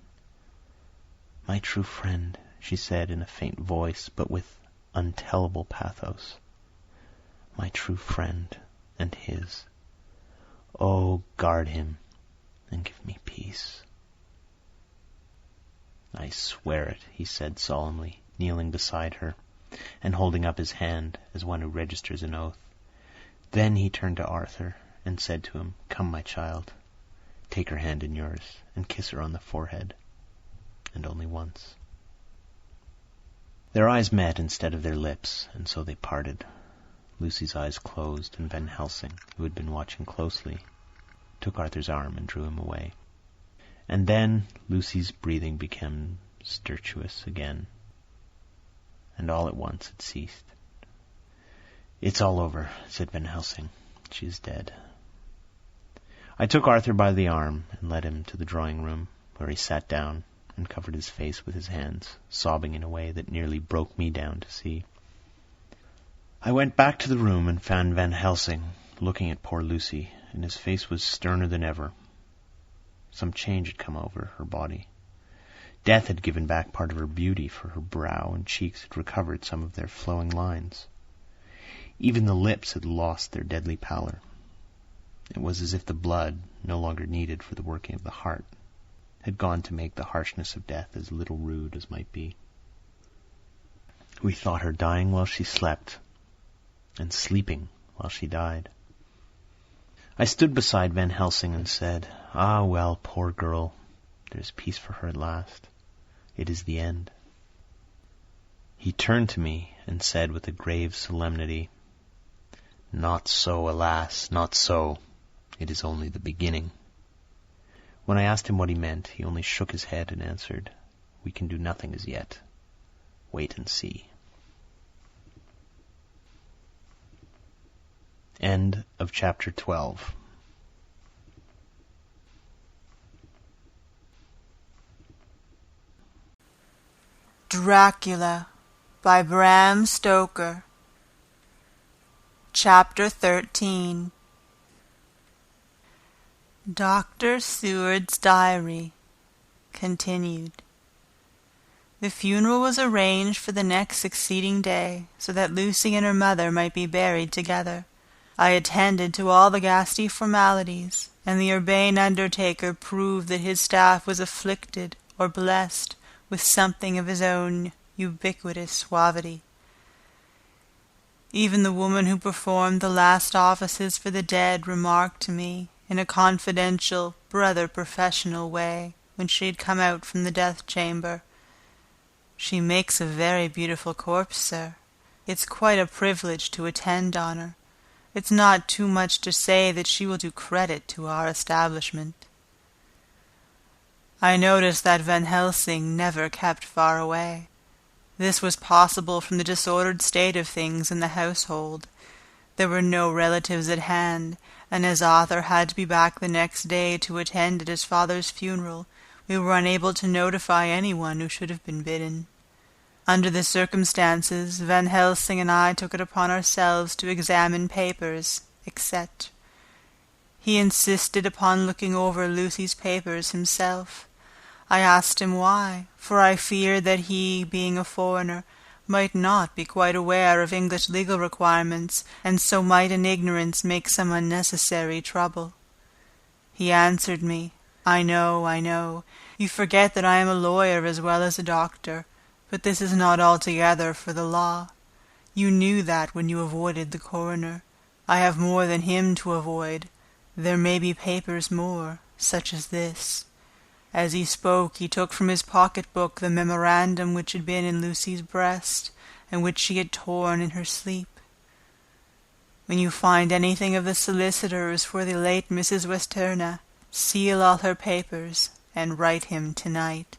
"My true friend," she said in a faint voice, but with untellable pathos. "My true friend, and his. Oh, guard him, and give me peace." "I swear it," he said solemnly, kneeling beside her, and holding up his hand as one who registers an oath. Then he turned to Arthur and said to him, "Come, my child, take her hand in yours, and kiss her on the forehead, and only once." Their eyes met instead of their lips, and so they parted. Lucy's eyes closed, and Van Helsing, who had been watching closely, took Arthur's arm and drew him away. And then Lucy's breathing became stertorous again, and all at once it ceased. "It's all over," said Van Helsing. "She is dead." I took Arthur by the arm and led him to the drawing-room, where he sat down and covered his face with his hands, sobbing in a way that nearly broke me down to see. I went back to the room and found Van Helsing looking at poor Lucy, and his face was sterner than ever. Some change had come over her body. Death had given back part of her beauty, for her brow and cheeks had recovered some of their flowing lines. Even the lips had lost their deadly pallor. It was as if the blood, no longer needed for the working of the heart, had gone to make the harshness of death as little rude as might be. We thought her dying while she slept, and sleeping while she died. I stood beside Van Helsing and said, "Ah, well, poor girl, there's peace for her at last. It is the end." He turned to me and said with a grave solemnity, "Not so, alas, not so. It is only the beginning." When I asked him what he meant, he only shook his head and answered, "We can do nothing as yet. Wait and see." End of chapter 12. Dracula by Bram Stoker. Chapter 13. Dr. Seward's Diary continued. The funeral was arranged for the next succeeding day, so that Lucy and her mother might be buried together. I attended to all the ghastly formalities, and the urbane undertaker proved that his staff was afflicted or blessed with something of his own ubiquitous suavity. Even the woman who performed the last offices for the dead remarked to me, in a confidential, brother-professional way, when she had come out from the death-chamber, "She makes a very beautiful corpse, sir. It's quite a privilege to attend on her. It's not too much to say that she will do credit to our establishment. I noticed that Van Helsing never kept far away. This was possible from the disordered state of things in the household. There were no relatives at hand, and as Arthur had to be back the next day to attend at his father's funeral, we were unable to notify anyone who should have been bidden. Under the circumstances, Van Helsing and I took it upon ourselves to examine papers, etc. He insisted upon looking over Lucy's papers himself. I asked him why, for I feared that he, being a foreigner, might not be quite aware of English legal requirements, and so might in ignorance make some unnecessary trouble. He answered me, I know. You forget that I am a lawyer as well as a doctor, but this is not altogether for the law. You knew that when you avoided the coroner. I have more than him to avoid. There may be papers more, such as this." As he spoke, he took from his pocket-book the memorandum which had been in Lucy's breast, and which she had torn in her sleep. "When you find anything of the solicitors for the late Mrs. Westerna, seal all her papers, and write him tonight.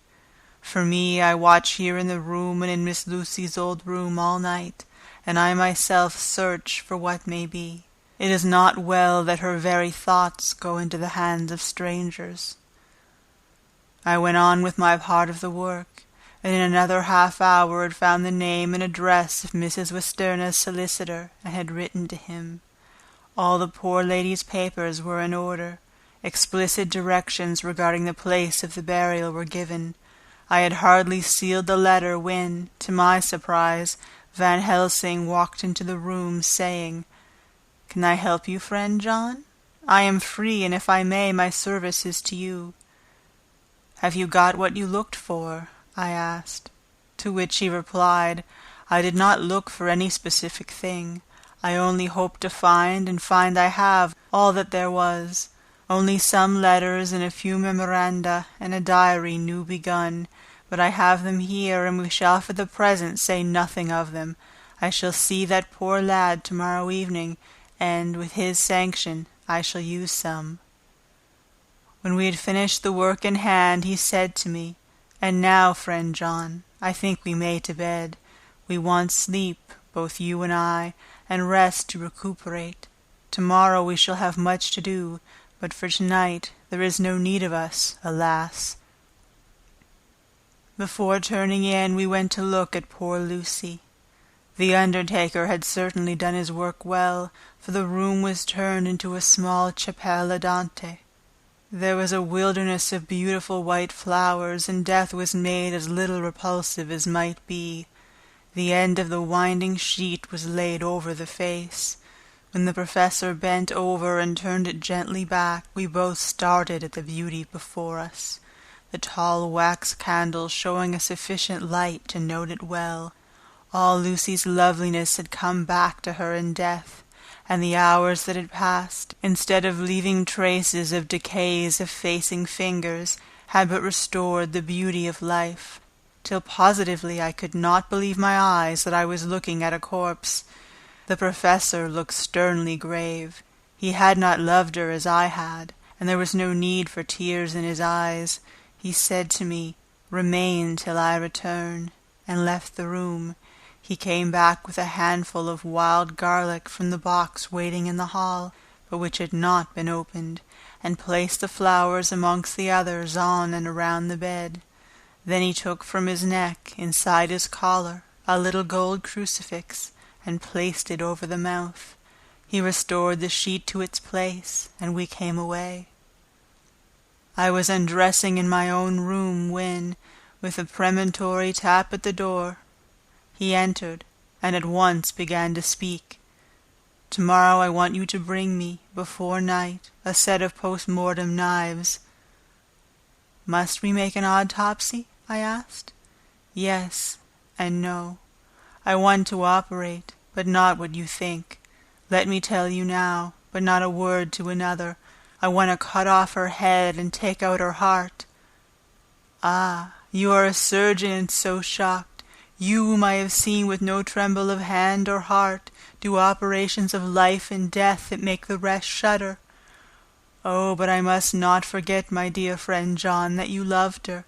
For me, I watch here in the room and in Miss Lucy's old room all night, and I myself search for what may be. It is not well that her very thoughts go into the hands of strangers." I went on with my part of the work, and in another half-hour had found the name and address of Mrs. Westerna's solicitor, and had written to him. All the poor lady's papers were in order. Explicit directions regarding the place of the burial were given. I had hardly sealed the letter when, to my surprise, Van Helsing walked into the room, saying, "Can I help you, friend John? I am free, and if I may, my service is to you." "Have you got what you looked for?" I asked. To which he replied, "I did not look for any specific thing. I only hoped to find, and find I have, all that there was. Only some letters and a few memoranda, and a diary new begun, but I have them here, and we shall for the present say nothing of them. I shall see that poor lad tomorrow evening, and, with his sanction, I shall use some." When we had finished the work in hand, he said to me, "And now, friend John, I think we may to bed. We want sleep, both you and I, and rest to recuperate. Tomorrow we shall have much to do, but for tonight there is no need of us, alas." Before turning in, we went to look at poor Lucy. The undertaker had certainly done his work well, for the room was turned into a small chapelle andante. There was a wilderness of beautiful white flowers, and death was made as little repulsive as might be. The end of the winding sheet was laid over the face. When the professor bent over and turned it gently back, we both started at the beauty before us, the tall wax candle showing a sufficient light to note it well. All Lucy's loveliness had come back to her in death, and the hours that had passed, instead of leaving traces of decays effacing fingers, had but restored the beauty of life, till positively I could not believe my eyes that I was looking at a corpse. The professor looked sternly grave. He had not loved her as I had, and there was no need for tears in his eyes. He said to me, "Remain till I return," and left the room. He came back with a handful of wild garlic from the box waiting in the hall, but which had not been opened, and placed the flowers amongst the others on and around the bed. Then he took from his neck, inside his collar, a little gold crucifix, and placed it over the mouth. He restored the sheet to its place, and we came away. I was undressing in my own room when, with a premonitory tap at the door, he entered, and at once began to speak. "Tomorrow I want you to bring me, before night, a set of post-mortem knives." "Must we make an autopsy?" I asked. "Yes, and no. I want to operate, but not what you think. Let me tell you now, but not a word to another. I want to cut off her head and take out her heart." "Ah, you are a surgeon and so shocked. You whom I have seen with no tremble of hand or heart do operations of life and death that make the rest shudder. Oh, but I must not forget, my dear friend John, that you loved her,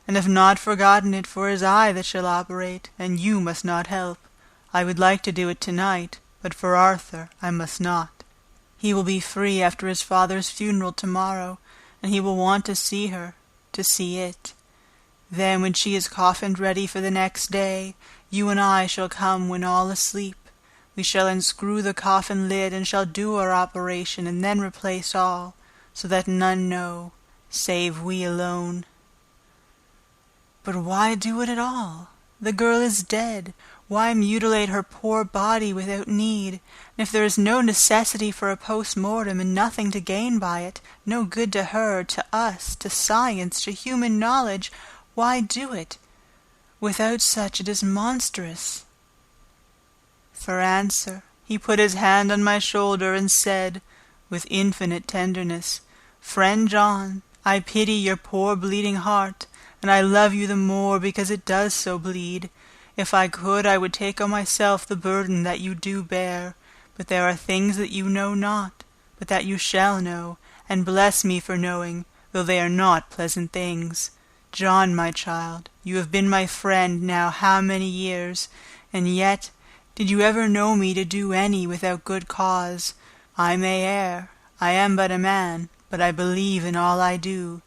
and have not forgotten it, for it is I that shall operate, and you must not help. I would like to do it tonight, but for Arthur I must not. He will be free after his father's funeral tomorrow, and he will want to see her, to see it. Then, when she is coffined ready for the next day, you and I shall come when all asleep. We shall unscrew the coffin lid, and shall do our operation, and then replace all, so that none know, save we alone. But why do it at all? The girl is dead. Why mutilate her poor body without need? And if there is no necessity for a post-mortem, and nothing to gain by it, no good to her, to us, to science, to human knowledge, why do it? Without such it is monstrous. For answer, he put his hand on my shoulder and said, with infinite tenderness, "Friend John, I pity your poor bleeding heart, and I love you the more because it does so bleed. If I could, I would take on myself the burden that you do bear, but there are things that you know not, but that you shall know, and bless me for knowing, though they are not pleasant things. John, my child, you have been my friend now how many years, and yet did you ever know me to do any without good cause? I may err, I am but a man, but I believe in all I do.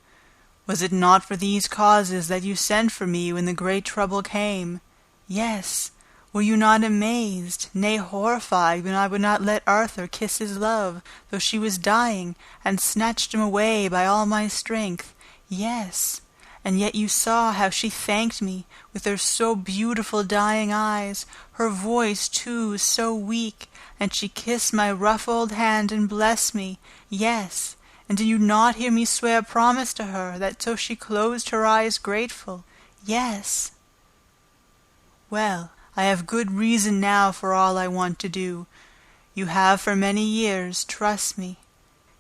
Was it not for these causes that you sent for me when the great trouble came? Yes. Were you not amazed, nay horrified, when I would not let Arthur kiss his love, though she was dying, and snatched him away by all my strength? Yes. And yet you saw how she thanked me, with her so beautiful dying eyes, her voice, too, so weak, and she kissed my rough old hand and blessed me. Yes. And did you not hear me swear a promise to her, that so she closed her eyes grateful? Yes. Well, I have good reason now for all I want to do. You have for many years, trust me.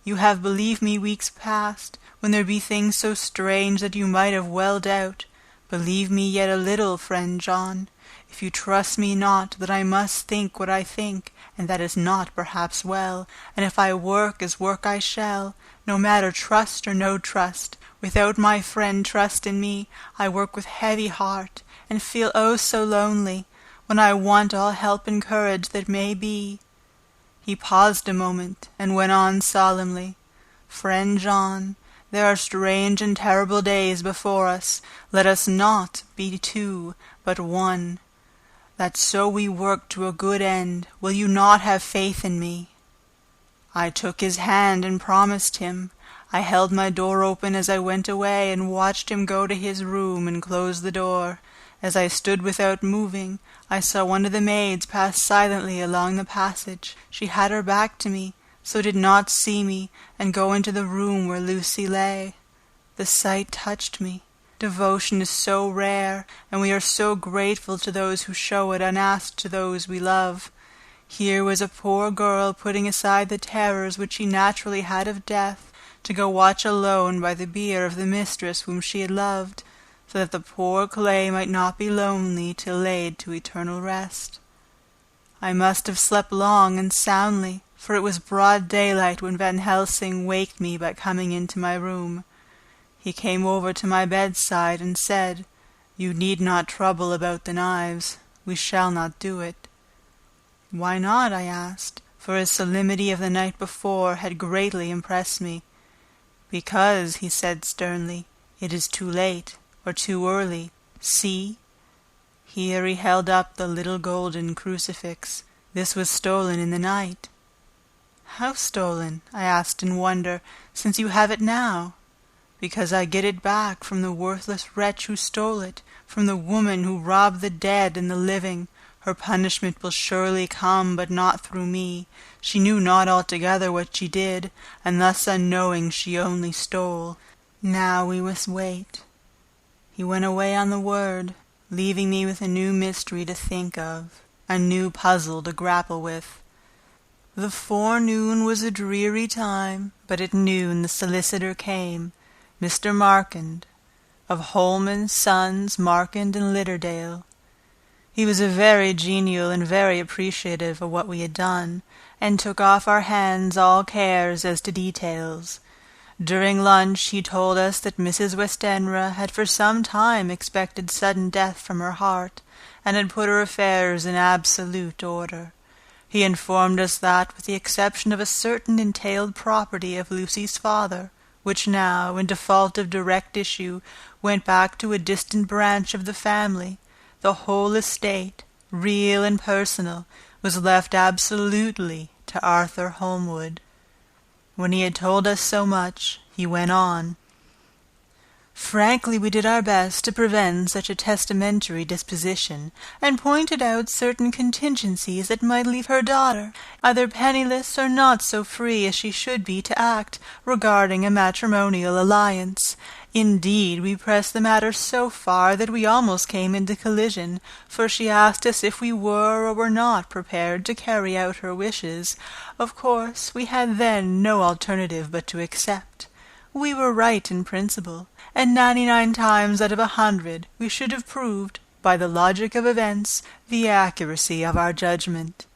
You have believed me weeks past, when there be things so strange that you might have well doubt. Believe me yet a little, friend John, if you trust me not that I must think what I think, and that is not perhaps well, and if I work as work I shall, no matter trust or no trust, without my friend trust in me, I work with heavy heart, and feel oh so lonely, when I want all help and courage that may be. He paused a moment, and went on solemnly, Friend John, there are strange and terrible days before us. Let us not be two, but one. That so we work to a good end. Will you not have faith in me? I took his hand and promised him. I held my door open as I went away, and watched him go to his room and close the door. As I stood without moving, I saw one of the maids pass silently along the passage. She had her back to me, so did not see me, and go into the room where Lucy lay. The sight touched me. Devotion is so rare, and we are so grateful to those who show it unasked to those we love. Here was a poor girl putting aside the terrors which she naturally had of death, to go watch alone by the bier of the mistress whom she had loved, so that the poor clay might not be lonely till laid to eternal rest. I must have slept long and soundly, for it was broad daylight when Van Helsing waked me by coming into my room. He came over to my bedside and said, "You need not trouble about the knives. We shall not do it." "Why not?" I asked, for his solemnity of the night before had greatly impressed me. "Because," he said sternly, "it is too late, or too early. See!" Here he held up the little golden crucifix. "This was stolen in the night." "How stolen?" I asked in wonder, "since you have it now?" "Because I get it back from the worthless wretch who stole it, from the woman who robbed the dead and the living. Her punishment will surely come, but not through me. She knew not altogether what she did, and thus unknowing she only stole. Now we must wait." He went away on the word, leaving me with a new mystery to think of, a new puzzle to grapple with. The forenoon was a dreary time, but at noon the solicitor came, Mr. Markand, of Holman, Sons, Markand and Litterdale. He was very genial and very appreciative of what we had done, and took off our hands all cares as to details. During lunch he told us that Mrs. Westenra had for some time expected sudden death from her heart, and had put her affairs in absolute order. He informed us that, with the exception of a certain entailed property of Lucy's father, which now, in default of direct issue, went back to a distant branch of the family, the whole estate, real and personal, was left absolutely to Arthur Holmwood. When he had told us so much, he went on. Frankly, we did our best to prevent such a testamentary disposition, and pointed out certain contingencies that might leave her daughter either penniless or not so free as she should be to act regarding a matrimonial alliance. Indeed, we pressed the matter so far that we almost came into collision, for she asked us if we were or were not prepared to carry out her wishes. Of course, we had then no alternative but to accept. We were right in principle, and 99 times out of 100 we should have proved, by the logic of events, the accuracy of our judgment.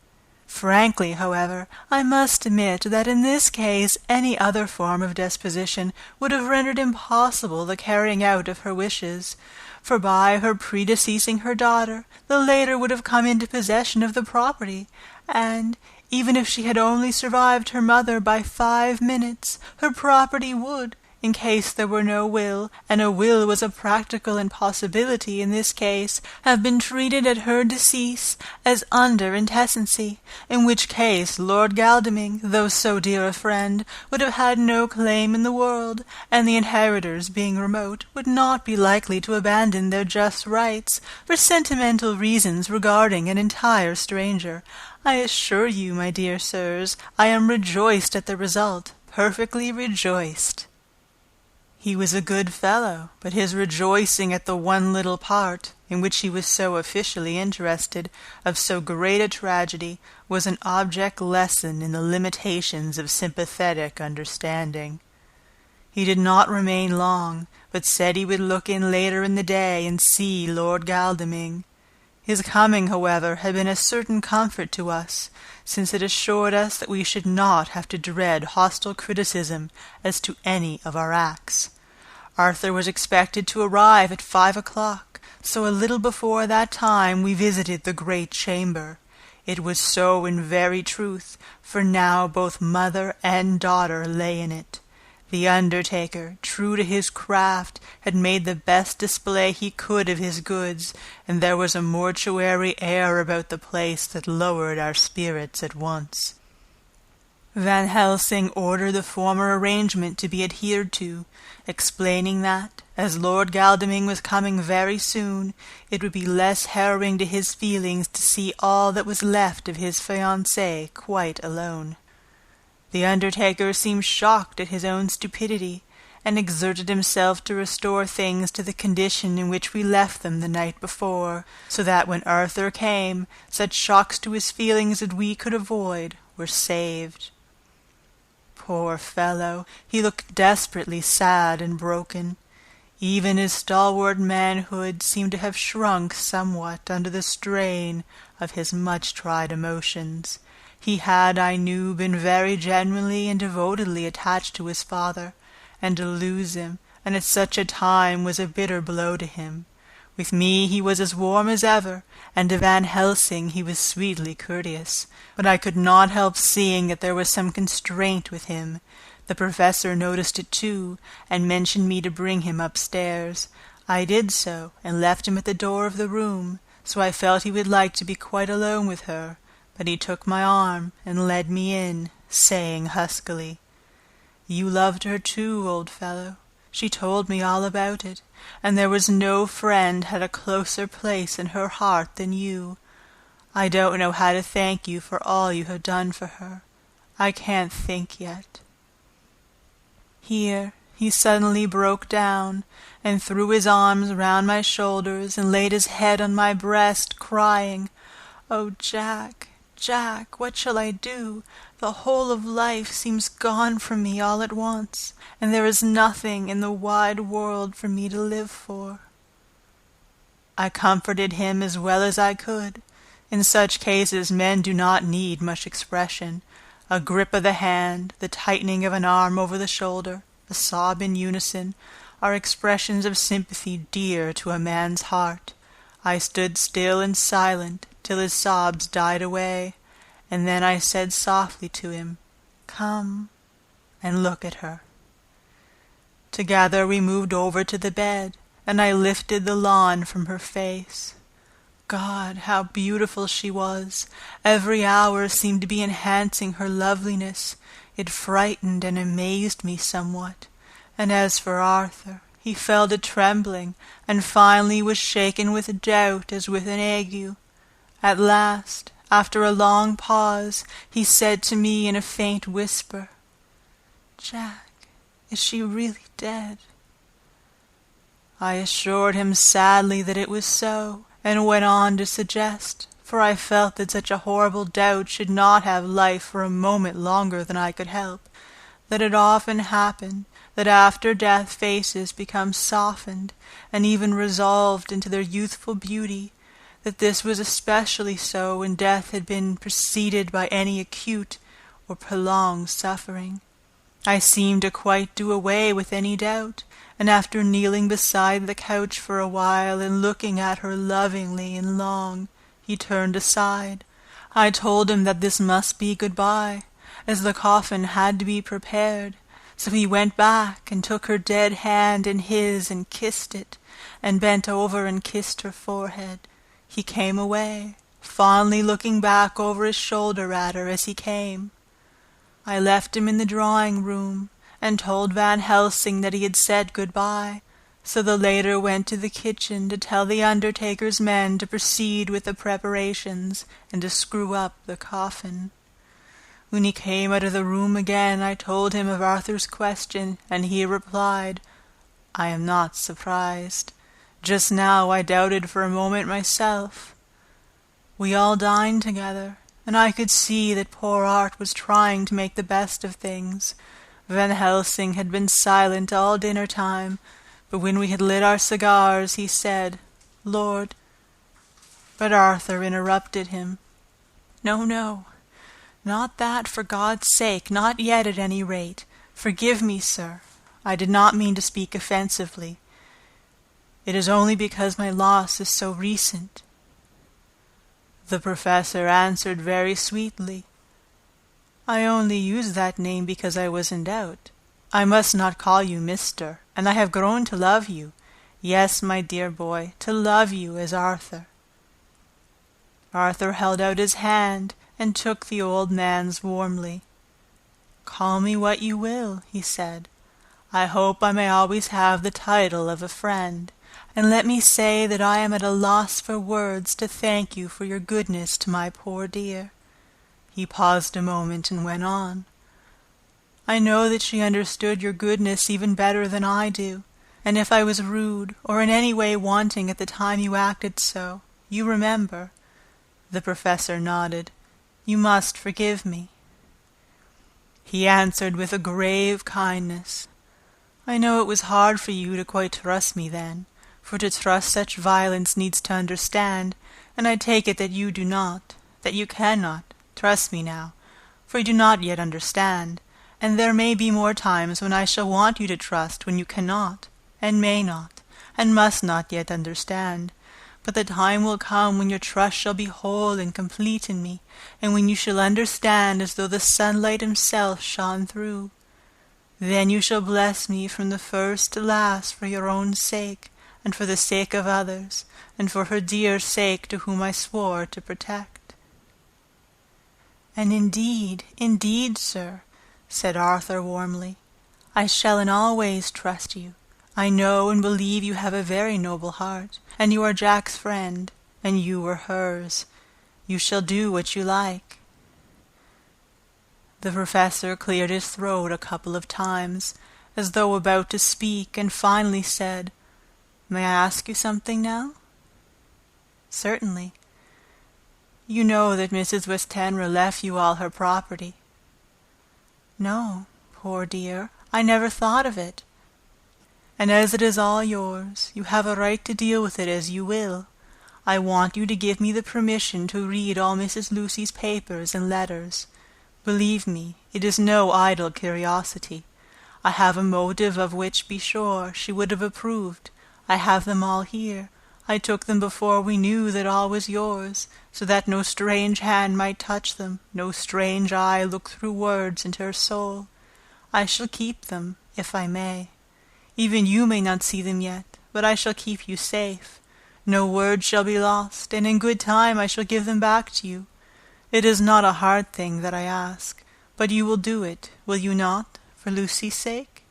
Frankly, however, I must admit that in this case any other form of disposition would have rendered impossible the carrying out of her wishes, for by her predeceasing her daughter, the later would have come into possession of the property, and, even if she had only survived her mother by 5 minutes, her property would, in case there were no will, and a will was a practical impossibility in this case, have been treated at her decease as under intestacy, in which case Lord Godalming, though so dear a friend, would have had no claim in the world, and the inheritors, being remote, would not be likely to abandon their just rights for sentimental reasons regarding an entire stranger. I assure you, my dear sirs, I am rejoiced at the result, perfectly rejoiced." He was a good fellow, but his rejoicing at the one little part, in which he was so officially interested, of so great a tragedy, was an object lesson in the limitations of sympathetic understanding. He did not remain long, but said he would look in later in the day and see Lord Godalming. His coming, however, had been a certain comfort to us, since it assured us that we should not have to dread hostile criticism as to any of our acts. Arthur was expected to arrive at 5 o'clock, so a little before that time we visited the great chamber. It was so in very truth, for now both mother and daughter lay in it. The undertaker, true to his craft, had made the best display he could of his goods, and there was a mortuary air about the place that lowered our spirits at once. Van Helsing ordered the former arrangement to be adhered to, explaining that, as Lord Godalming was coming very soon, it would be less harrowing to his feelings to see all that was left of his fiancée quite alone. The undertaker seemed shocked at his own stupidity, and exerted himself to restore things to the condition in which we left them the night before, so that when Arthur came, such shocks to his feelings as we could avoid were saved. Poor fellow, he looked desperately sad and broken. Even his stalwart manhood seemed to have shrunk somewhat under the strain of his much-tried emotions. He had, I knew, been very genuinely and devotedly attached to his father, and to lose him, and at such a time, was a bitter blow to him. With me he was as warm as ever, and to Van Helsing he was sweetly courteous, but I could not help seeing that there was some constraint with him. The professor noticed it too, and mentioned me to bring him upstairs. I did so, and left him at the door of the room, so I felt he would like to be quite alone with her, but he took my arm and led me in, saying huskily, "You loved her too, old fellow. She told me all about it, and there was no friend had a closer place in her heart than you. I don't know how to thank you for all you have done for her. I can't think yet." Here he suddenly broke down, and threw his arms round my shoulders, and laid his head on my breast, crying, "Oh, Jack, Jack, what shall I do? The whole of life seems gone from me all at once, and there is nothing in the wide world for me to live for." I comforted him as well as I could. In such cases men do not need much expression. A grip of the hand, the tightening of an arm over the shoulder, a sob in unison, are expressions of sympathy dear to a man's heart. I stood still and silent till his sobs died away, and then I said softly to him, "Come and look at her." Together we moved over to the bed, and I lifted the lawn from her face. God, how beautiful she was! Every hour seemed to be enhancing her loveliness. It frightened and amazed me somewhat. And as for Arthur, he fell to trembling, and finally was shaken with doubt as with an ague. At last, after a long pause, he said to me in a faint whisper, "Jack, is she really dead?" I assured him sadly that it was so, and went on to suggest, for I felt that such a horrible doubt should not have life for a moment longer than I could help, that it often happened that after death faces become softened and even resolved into their youthful beauty, that this was especially so when death had been preceded by any acute or prolonged suffering. I seemed to quite do away with any doubt, and after kneeling beside the couch for a while and looking at her lovingly and long, he turned aside. I told him that this must be good-bye, as the coffin had to be prepared, so he went back and took her dead hand in his and kissed it, and bent over and kissed her forehead. He came away, fondly looking back over his shoulder at her as he came. I left him in the drawing-room, and told Van Helsing that he had said good-bye, so the latter went to the kitchen to tell the undertaker's men to proceed with the preparations and to screw up the coffin. When he came out of the room again, I told him of Arthur's question, and he replied, "I am not surprised. Just now I doubted for a moment myself." We all dined together, and I could see that poor Art was trying to make the best of things. Van Helsing had been silent all dinner-time, but when we had lit our cigars, he said, "Lord—" But Arthur interrupted him. "No, no, not that, for God's sake, not yet at any rate. Forgive me, sir. I did not mean to speak offensively. It is only because my loss is so recent." The professor answered very sweetly, "I only used that name because I was in doubt. I must not call you Mr., and I have grown to love you. Yes, my dear boy, to love you as Arthur." Arthur held out his hand and took the old man's warmly. "Call me what you will," he said. "I hope I may always have the title of a friend. And let me say that I am at a loss for words to thank you for your goodness to my poor dear." He paused a moment and went on. "I know that she understood your goodness even better than I do, and if I was rude or in any way wanting at the time you acted so, you remember—" The professor nodded. "You must forgive me." He answered with a grave kindness, "I know it was hard for you to quite trust me then, for to trust such violence needs to understand, and I take it that you do not, that you cannot, trust me now, for you do not yet understand, and there may be more times when I shall want you to trust when you cannot, and may not, and must not yet understand. But the time will come when your trust shall be whole and complete in me, and when you shall understand as though the sunlight himself shone through. Then you shall bless me from the first to last for your own sake, and for the sake of others, and for her dear sake to whom I swore to protect." "And indeed, sir," said Arthur warmly, "I shall in all ways trust you. I know and believe you have a very noble heart, and you are Jack's friend, and you were hers. You shall do what you like." The professor cleared his throat a couple of times, as though about to speak, and finally said, "May I ask you something now?" "Certainly." "You know that Mrs. Westenra left you all her property?" "No, poor dear, I never thought of it." and as it is all yours, you have a right to deal with it as you will. I want you to give me the permission to read all Mrs. Lucy's papers and letters. Believe me, it is no idle curiosity. I have a motive of which, be sure, she would have approved. I have them all here. I took them before we knew that all was yours, so that no strange hand might touch them, no strange eye look through words into her soul. I shall keep them, if I may. Even you may not see them yet, but I shall keep you safe. No word shall be lost, and in good time I shall give them back to you. It is not a hard thing that I ask, but you will do it, will you not, for Lucy's sake?"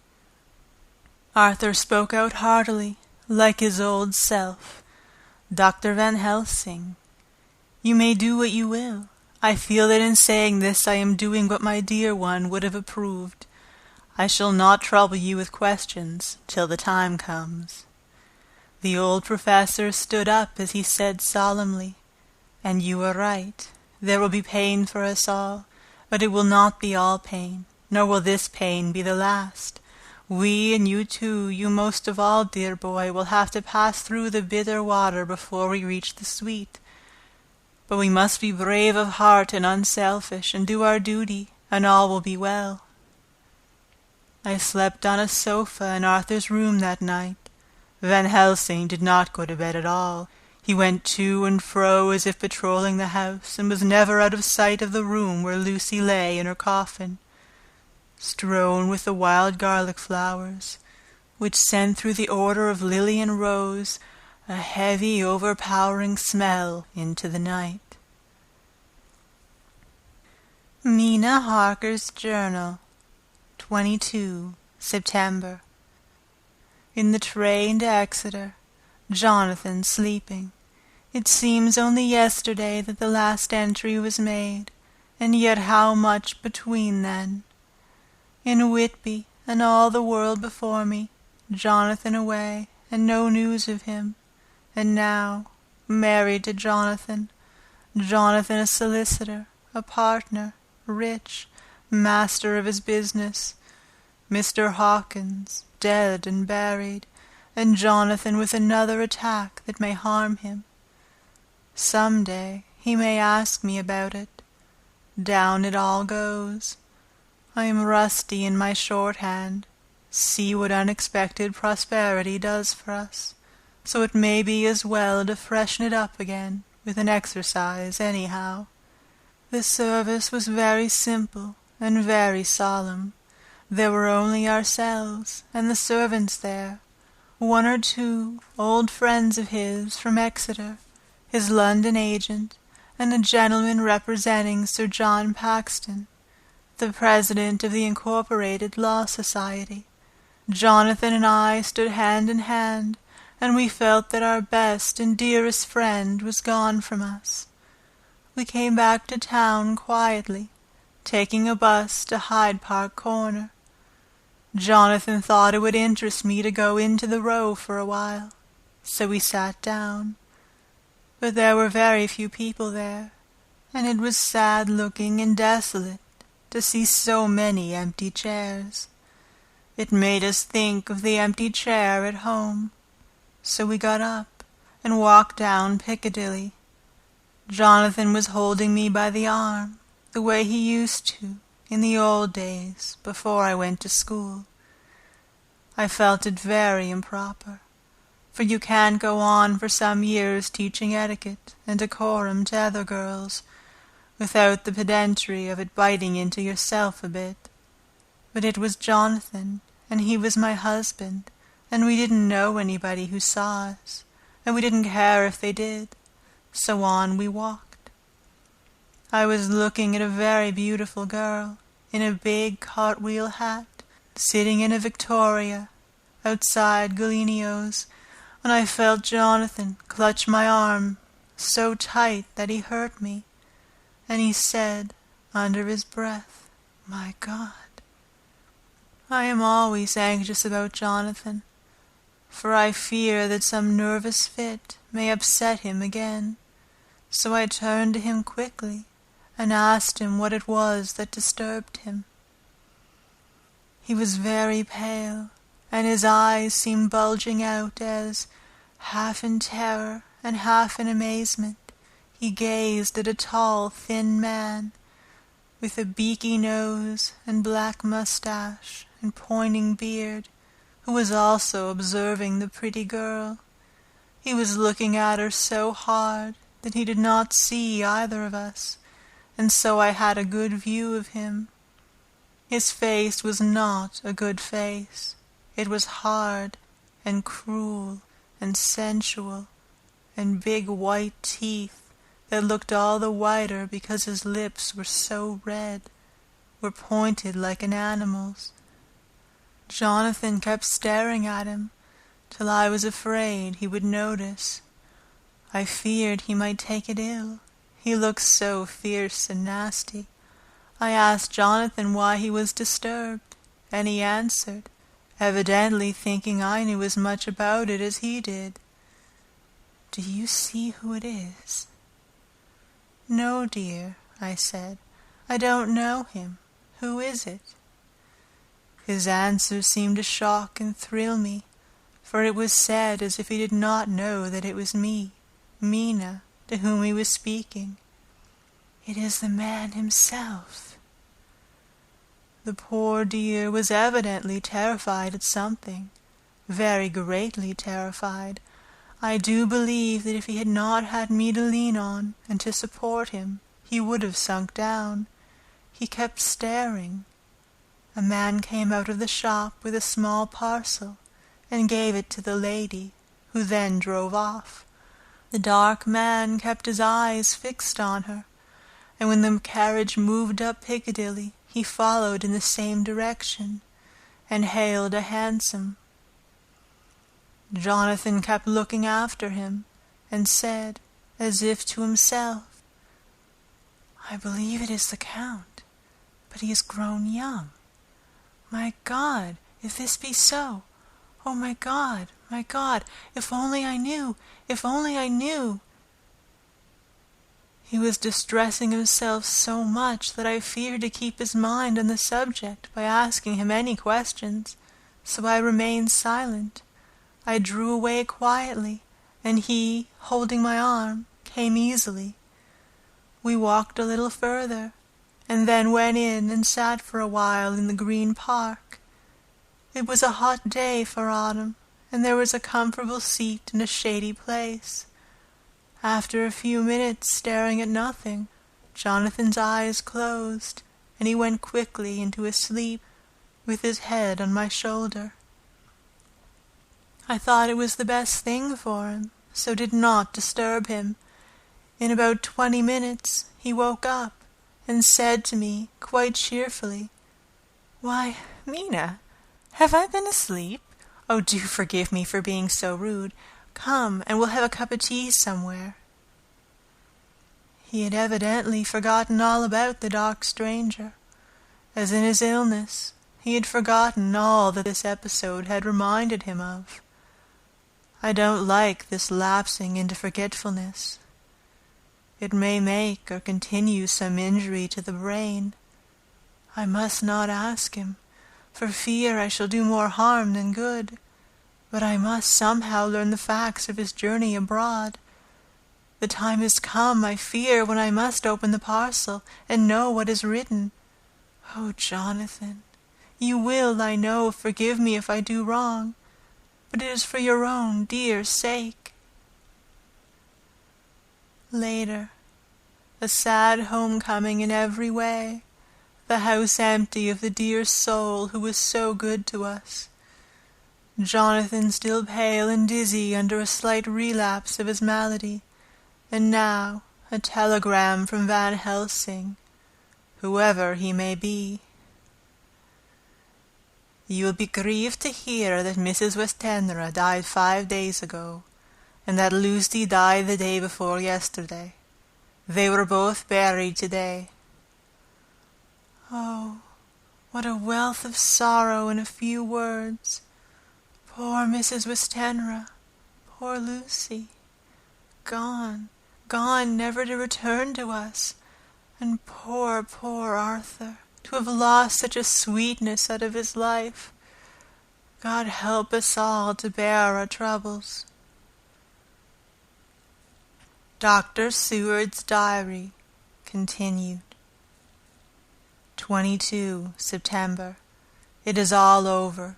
Arthur spoke out heartily, like his old self. "Dr. Van Helsing, you may do what you will. I feel that in saying this I am doing what my dear one would have approved. I shall not trouble you with questions till the time comes." The old professor stood up as he said solemnly, "And you are right. There will be pain for us all, but it will not be all pain, nor will this pain be the last. We and you too, you most of all, dear boy, will have to pass through the bitter water before we reach the sweet. But we must be brave of heart and unselfish, and do our duty, and all will be well." I slept on a sofa in Arthur's room that night. Van Helsing did not go to bed at all. He went to and fro as if patrolling the house, and was never out of sight of the room where Lucy lay in her coffin, strewn with the wild garlic flowers, which sent through the order of lily and rose a heavy, overpowering smell into the night. Mina Harker's Journal, 22 September. In the train to Exeter, Jonathan sleeping. It seems only yesterday that the last entry was made, and yet how much between then. In Whitby, and all the world before me, Jonathan away, and no news of him. And now, married to Jonathan, Jonathan a solicitor, a partner, rich, master of his business, Mr. Hawkins dead and buried, and Jonathan with another attack that may harm him. Some day he may ask me about it. Down it all goes. I am rusty in my shorthand. See what unexpected prosperity does for us, so it may be as well to freshen it up again with an exercise anyhow. The service was very simple and very solemn. There were only ourselves and the servants there, one or two old friends of his from Exeter, his London agent, and a gentleman representing Sir John Paxton, the president of the Incorporated Law Society. Jonathan and I stood hand in hand, and we felt that our best and dearest friend was gone from us. We came back to town quietly, taking a bus to Hyde Park Corner. Jonathan thought it would interest me to go into the Row for a while, so we sat down. But there were very few people there, and it was sad-looking and desolate to see so many empty chairs. It made us think of the empty chair at home, so we got up and walked down Piccadilly. Jonathan was holding me by the arm, the way he used to in the old days before I went to school. I felt it very improper, for you can't go on for some years teaching etiquette and decorum to other girls without the pedantry of it biting into yourself a bit. But it was Jonathan, and he was my husband, and we didn't know anybody who saw us, and we didn't care if they did, so on we walked. I was looking at a very beautiful girl, in a big cartwheel hat, sitting in a Victoria, outside Galenios, when I felt Jonathan clutch my arm so tight that he hurt me, and he said, under his breath, "My God." I am always anxious about Jonathan, for I fear that some nervous fit may upset him again, so I turned to him quickly and asked him what it was that disturbed him. He was very pale, and his eyes seemed bulging out as, half in terror and half in amazement, he gazed at a tall, thin man, with a beaky nose and black mustache and pointing beard, who was also observing the pretty girl. He was looking at her so hard that he did not see either of us, and so I had a good view of him. His face was not a good face. It was hard and cruel and sensual, and big white teeth that looked all the whiter because his lips were so red, were pointed like an animal's. Jonathan kept staring at him till I was afraid he would notice. I feared he might take it ill. He looked so fierce and nasty. I asked Jonathan why he was disturbed, and he answered, evidently thinking I knew as much about it as he did. "Do you see who it is?" "No, dear," I said. "I don't know him. Who is it?" His answer seemed to shock and thrill me, for it was said as if he did not know that it was me, Mina, to whom he was speaking. "It is the man himself." The poor dear was evidently terrified at something, very greatly terrified. I do believe that if he had not had me to lean on and to support him, he would have sunk down. He kept staring. A man came out of the shop with a small parcel and gave it to the lady, who then drove off. The dark man kept his eyes fixed on her, and when the carriage moved up Piccadilly, he followed in the same direction and hailed a hansom. Jonathan kept looking after him and said, as if to himself, "I believe it is the Count, but he is grown young. My God, if this be so! Oh, my God, if only I knew, if only I knew!" He was distressing himself so much that I feared to keep his mind on the subject by asking him any questions, so I remained silent. I drew away quietly, and he, holding my arm, came easily. We walked a little further, and then went in and sat for a while in the Green Park. It was a hot day for autumn, and there was a comfortable seat in a shady place. After a few minutes staring at nothing, Jonathan's eyes closed, and he went quickly into his sleep, with his head on my shoulder. I thought it was the best thing for him, so did not disturb him. In about 20 minutes he woke up, and said to me, quite cheerfully, "Why, Mina, have I been asleep? Oh, do forgive me for being so rude. Come, and we'll have a cup of tea somewhere." He had evidently forgotten all about the dark stranger. As in his illness, he had forgotten all that this episode had reminded him of. I don't like this lapsing into forgetfulness. It may make or continue some injury to the brain. I must not ask him, for fear I shall do more harm than good, but I must somehow learn the facts of his journey abroad. The time has come, I fear, when I must open the parcel and know what is written. Oh, Jonathan, you will, I know, forgive me if I do wrong, but it is for your own dear sake. Later, a sad homecoming in every way, the house empty of the dear soul who was so good to us. Jonathan still pale and dizzy under a slight relapse of his malady, and now a telegram from Van Helsing, whoever he may be. "You will be grieved to hear that Mrs. Westenra died 5 days ago, and that Lucy died the day before yesterday. They were both buried today." Oh, what a wealth of sorrow in a few words. Poor Mrs. Westenra, poor Lucy, gone, never to return to us, and poor Arthur, to have lost such a sweetness out of his life. God help us all to bear our troubles. Dr. Seward's Diary continued. 22 September. It is all over.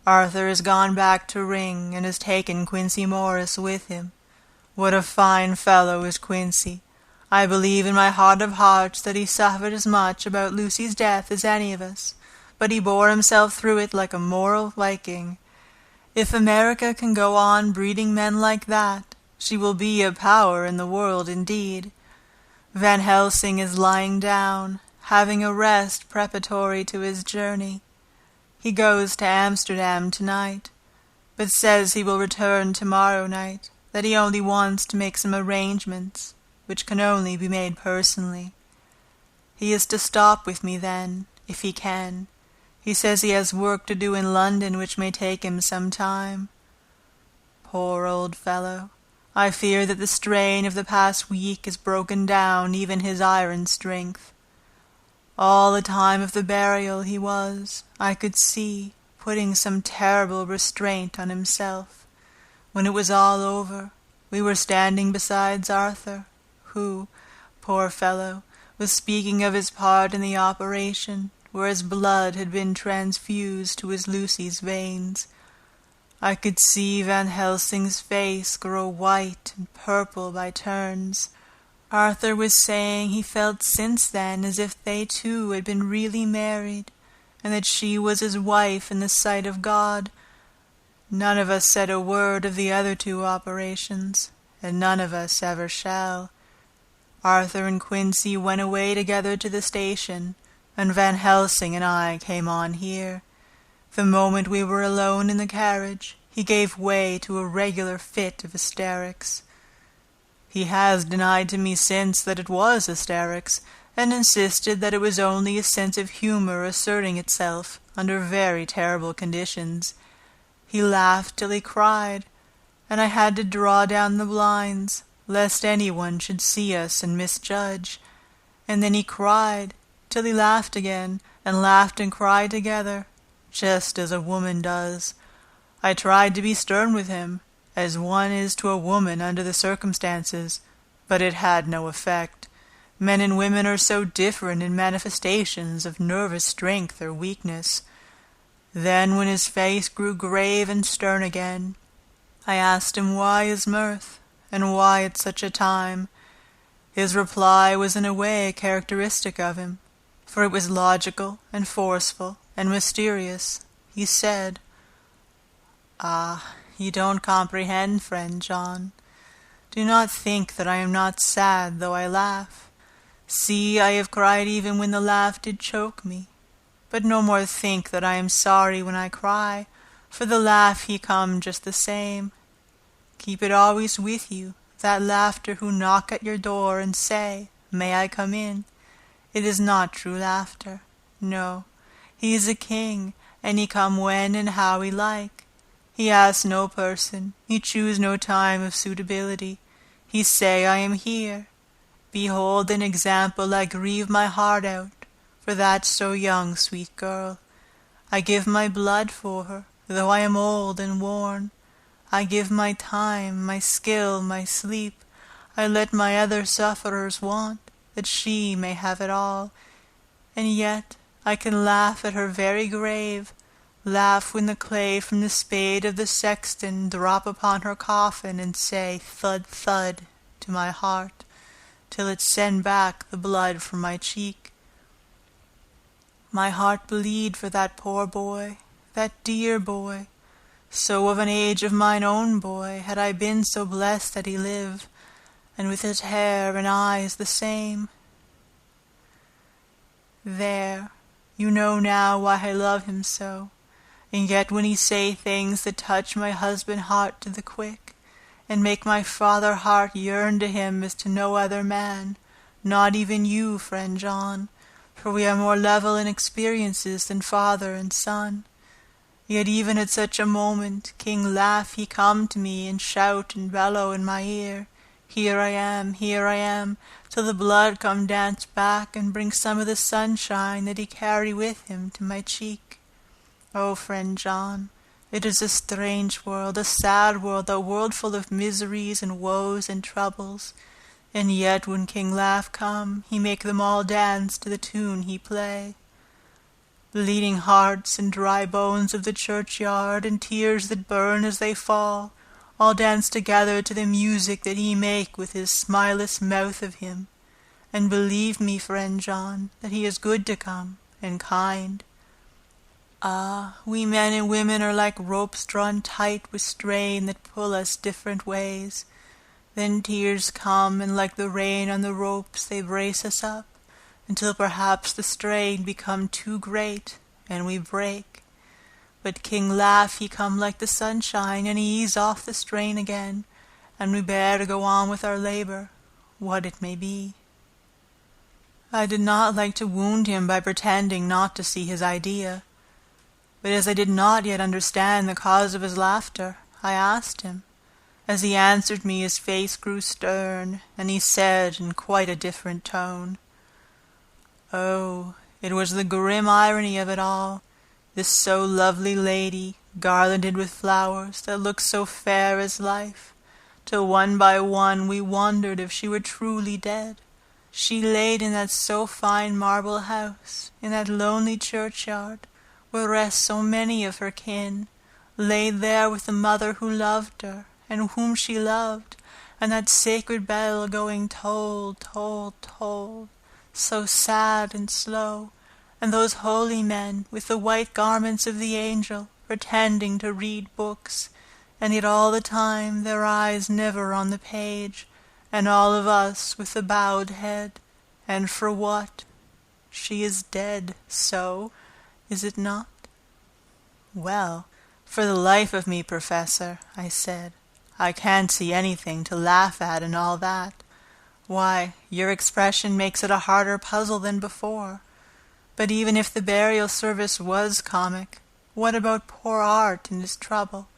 Arthur has gone back to Ring, and has taken Quincey Morris with him. What a fine fellow is Quincey! I believe in my heart of hearts that he suffered as much about Lucy's death as any of us, but he bore himself through it like a moral Viking. If America can go on breeding men like that, she will be a power in the world indeed. Van Helsing is lying down, having a rest preparatory to his journey. He goes to Amsterdam tonight, but says he will return tomorrow night, that he only wants to make some arrangements, which can only be made personally. He is to stop with me then, if he can. He says he has work to do in London which may take him some time. Poor old fellow! I fear that the strain of the past week has broken down even his iron strength. All the time of the burial he was, I could see, putting some terrible restraint on himself. When it was all over, we were standing beside Arthur, who, poor fellow, was speaking of his part in the operation, where his blood had been transfused to his Lucy's veins. I could see Van Helsing's face grow white and purple by turns. Arthur was saying he felt since then as if they two had been really married, and that she was his wife in the sight of God. None of us said a word of the other two operations, and none of us ever shall. Arthur and Quincey went away together to the station, and Van Helsing and I came on here. The moment we were alone in the carriage, he gave way to a regular fit of hysterics. He has denied to me since that it was hysterics, and insisted that it was only a sense of humor asserting itself under very terrible conditions. He laughed till he cried, and I had to draw down the blinds, lest anyone should see us and misjudge. And then he cried, till he laughed again, and laughed and cried together, just as a woman does. I tried to be stern with him, as one is to a woman under the circumstances, but it had no effect. Men and women are so different in manifestations of nervous strength or weakness. Then, when his face grew grave and stern again, I asked him why his mirth, and why at such a time. His reply was in a way characteristic of him, for it was logical and forceful and mysterious. He said, "Ah, you don't comprehend, friend John. Do not think that I am not sad though I laugh. See, I have cried even when the laugh did choke me. But no more think that I am sorry when I cry, for the laugh he come just the same. Keep it always with you, that laughter who knock at your door and say, 'May I come in?' It is not true laughter. No, he is a king, and he come when and how he like. He ask no person, he choose no time of suitability. He say, 'I am here.' Behold an example I grieve my heart out, for that so young sweet girl. I give my blood for her, though I am old and worn. I give my time, my skill, my sleep. I let my other sufferers want, that she may have it all. And yet I can laugh at her very grave, laugh when the clay from the spade of the sexton drop upon her coffin, and say thud, thud, to my heart, till it send back the blood from my cheek. My heart bleed for that poor boy, that dear boy. So of an age of mine own boy, had I been so blessed that he live, and with his hair and eyes the same. There, you know now why I love him so. And yet when he say things that touch my husband heart to the quick, and make my father heart yearn to him as to no other man, not even you, friend John, for we are more level in experiences than father and son. Yet even at such a moment, King Laugh he come to me and shout and bellow in my ear, here I am, till the blood come dance back and bring some of the sunshine that he carry with him to my cheek. Oh, friend John, It is a strange world, a sad world, a world full of miseries and woes and troubles. And yet when King Laugh come, he make them all dance to the tune he play. Bleeding hearts and dry bones of the churchyard, and tears that burn as they fall, all dance together to the music that he make with his smileless mouth of him. And believe me, friend John, that he is good to come, and kind. Ah, we men and women are like ropes drawn tight with strain that pull us different ways. Then tears come, and like the rain on the ropes they brace us up, until perhaps the strain become too great, and we break. But King Laugh he come like the sunshine, and he ease off the strain again, and we bear to go on with our labor, what it may be. I did not like to wound him by pretending not to see his idea. But as I did not yet understand the cause of his laughter, I asked him. As he answered me, his face grew stern, and he said in quite a different tone, "Oh, it was the grim irony of it all, this so lovely lady, garlanded with flowers, that looked so fair as life, till one by one we wondered if she were truly dead. She laid in that so fine marble house, in that lonely churchyard, where rest so many of her kin, laid there with the mother who loved her, and whom she loved, and that sacred bell going toll, toll, toll, so sad and slow, and those holy men, with the white garments of the angel, pretending to read books, and yet all the time their eyes never on the page, and all of us with the bowed head. And for what? She is dead, so, is it not?" "Well, for the life of me, Professor," I said, "I can't see anything to laugh at in all that. Why, your expression makes it a harder puzzle than before. But even if the burial service was comic, what about poor Art and his trouble?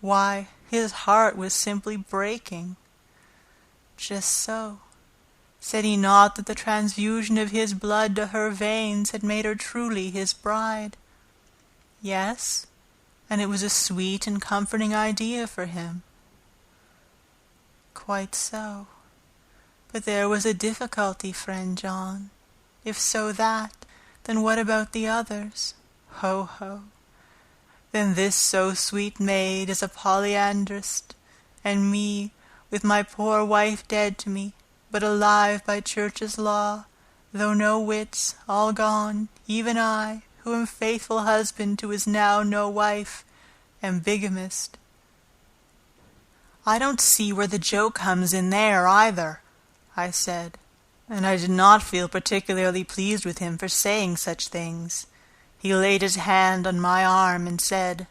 Why, his heart was simply breaking." "Just so. Said he not that the transfusion of his blood to her veins had made her truly his bride?" "Yes, and it was a sweet and comforting idea for him." "Quite so. But there was a difficulty, friend John. If so that, then what about the others? Ho, ho. Then this so sweet maid is a polyandrist, and me, with my poor wife dead to me, but alive by church's law, though no wits, all gone, even I, who am faithful husband to his now no wife, am bigamist." "I don't see where the joke comes in there, either," I said, and I did not feel particularly pleased with him for saying such things. He laid his hand on my arm and said,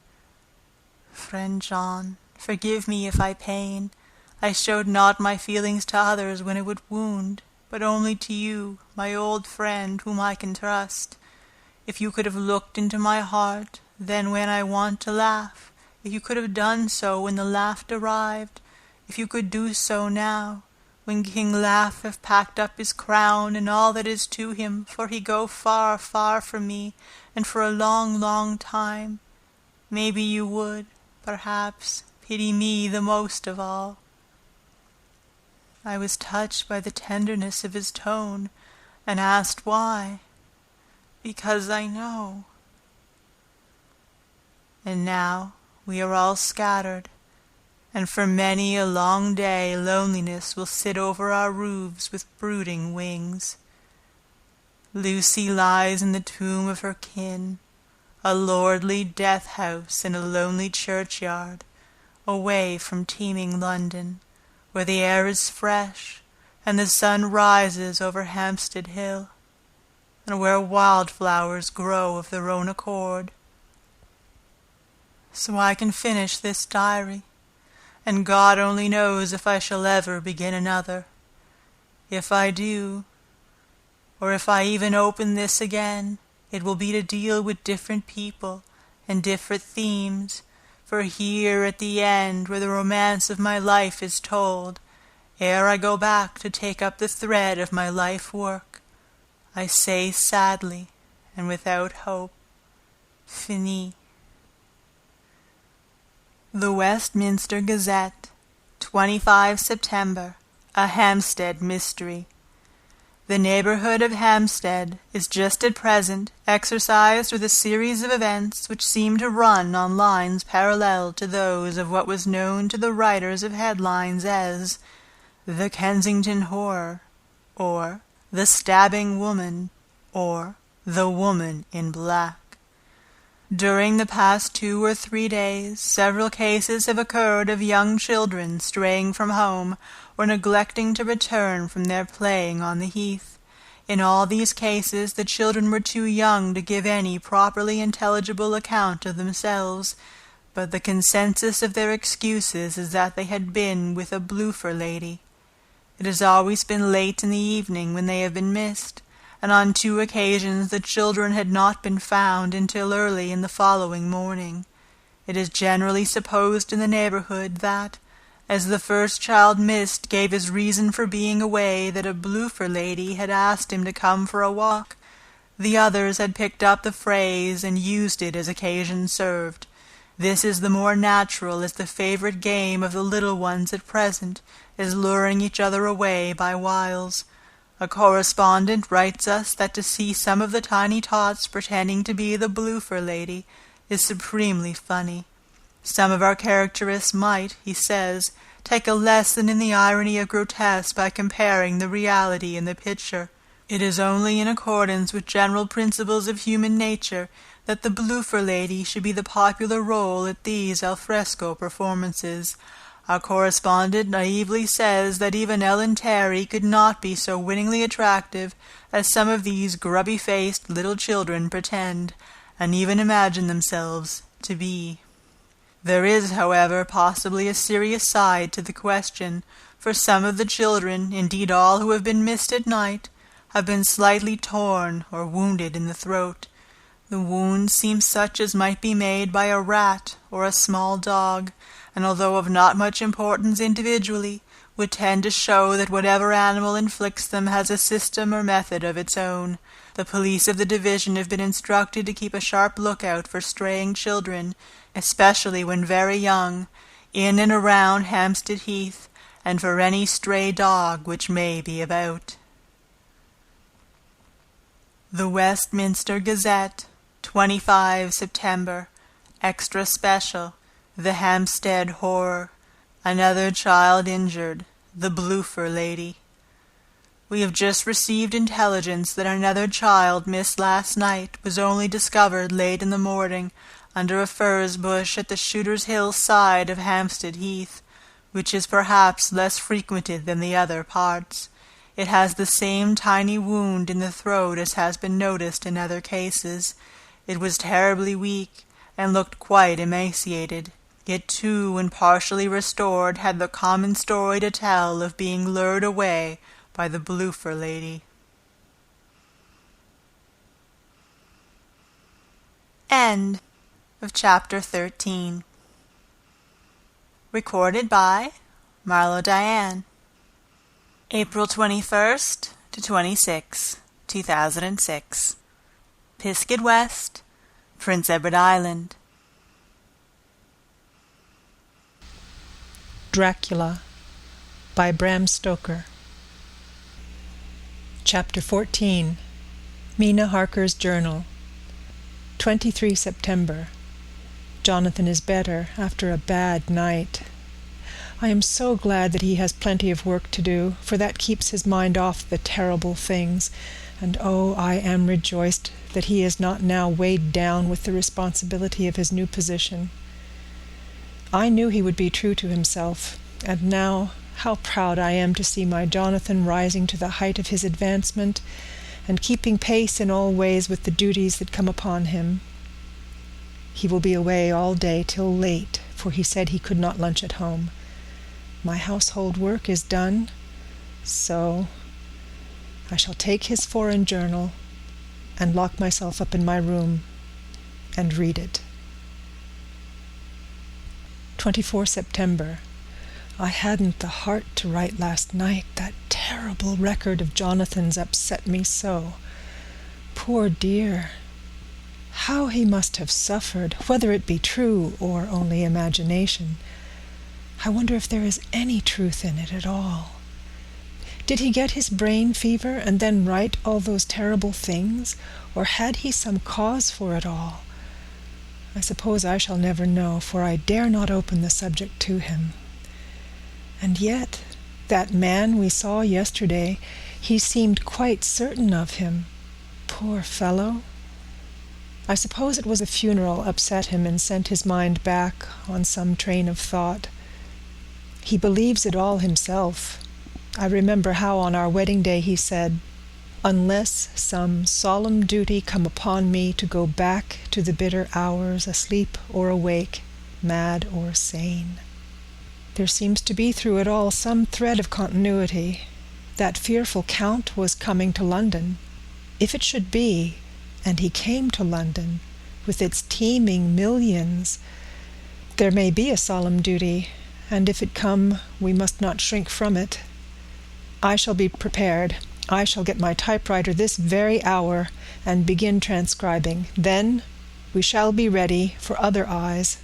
"Friend John, forgive me if I pain. I showed not my feelings to others when it would wound, but only to you, my old friend, whom I can trust. If you could have looked into my heart, then when I want to laugh, if you could have done so when the laugh arrived, if you could do so now, when King Laugh have packed up his crown and all that is to him, for he go far, far from me, and for a long, long time, maybe you would, perhaps, pity me the most of all." I was touched by the tenderness of his tone, and asked why. "Because I know." And now we are all scattered, and for many a long day loneliness will sit over our roofs with brooding wings. Lucy lies in the tomb of her kin, a lordly death-house in a lonely churchyard, away from teeming London, where the air is fresh, and the sun rises over Hampstead Hill, and where wildflowers grow of their own accord. So I can finish this diary, and God only knows if I shall ever begin another. If I do, or if I even open this again, it will be to deal with different people and different themes, for here at the end, where the romance of my life is told, ere I go back to take up the thread of my life work, I say sadly and without hope, Fini. The Westminster Gazette, 25 September, a Hampstead mystery. The neighborhood of Hampstead is just at present exercised with a series of events which seem to run on lines parallel to those of what was known to the writers of headlines as the Kensington Horror, or the Stabbing Woman, or the Woman in Black. During the past 2 or 3 days, several cases have occurred of young children straying from home or neglecting to return from their playing on the heath. In all these cases, the children were too young to give any properly intelligible account of themselves, but the consensus of their excuses is that they had been with a bloofer lady. It has always been late in the evening when they have been missed, and on 2 occasions the children had not been found until early in the following morning. It is generally supposed in the neighborhood that, as the first child missed gave his reason for being away that a bloofer lady had asked him to come for a walk, the others had picked up the phrase and used it as occasion served. This is the more natural as the favorite game of the little ones at present is luring each other away by wiles. A correspondent writes us that to see some of the tiny tots pretending to be the bloofer lady is supremely funny. Some of our characterists might, he says, take a lesson in the irony of grotesque by comparing the reality and the picture. It is only in accordance with general principles of human nature that the bloofer lady should be the popular role at these al fresco performances. Our correspondent naively says that even Ellen Terry could not be so winningly attractive as some of these grubby-faced little children pretend, and even imagine themselves to be. There is, however, possibly a serious side to the question, for some of the children, indeed all who have been missed at night, have been slightly torn or wounded in the throat. The wounds seem such as might be made by a rat or a small dog, and although of not much importance individually, would tend to show that whatever animal inflicts them has a system or method of its own. The police of the division have been instructed to keep a sharp lookout for straying children, especially when very young, in and around Hampstead Heath, and for any stray dog which may be about. The Westminster Gazette, 25 September, Extra Special, The Hampstead Horror, Another Child Injured, The Bloofer Lady. We have just received intelligence that another child missed last night was only discovered late in the morning under a furze bush at the Shooter's Hill side of Hampstead Heath, which is perhaps less frequented than the other parts. It has the same tiny wound in the throat as has been noticed in other cases. It was terribly weak, and looked quite emaciated. It too, when partially restored, had the common story to tell of being lured away by the bloofer lady. End of chapter 13. Recorded by Marlo Diane. April 21st to 26, 2006. Pisgah West, Prince Edward Island. Dracula by Bram Stoker. Chapter 14. Mina Harker's Journal. 23 September. Jonathan is better after a bad night. I am so glad that he has plenty of work to do, for that keeps his mind off the terrible things, and oh, I am rejoiced that he is not now weighed down with the responsibility of his new position. I knew he would be true to himself, and now how proud I am to see my Jonathan rising to the height of his advancement, and keeping pace in all ways with the duties that come upon him. He will be away all day till late, for he said he could not lunch at home. My household work is done, so I shall take his foreign journal and lock myself up in my room and read it. 24 September. I hadn't the heart to write last night. That terrible record of Jonathan's upset me so. Poor dear. How he must have suffered, whether it be true or only imagination. I wonder if there is any truth in it at all. Did he get his brain fever and then write all those terrible things, or had he some cause for it all? I suppose I shall never know, for I dare not open the subject to him. And yet, that man we saw yesterday, he seemed quite certain of him. Poor fellow. I suppose it was a funeral upset him and sent his mind back on some train of thought. He believes it all himself. I remember how on our wedding day he said, "Unless some solemn duty come upon me to go back to the bitter hours, asleep or awake, mad or sane." There seems to be through it all some thread of continuity. That fearful Count was coming to London. If it should be, and he came to London, with its teeming millions, there may be a solemn duty, and if it come, we must not shrink from it. I shall be prepared. I shall get my typewriter this very hour and begin transcribing. Then we shall be ready for other eyes,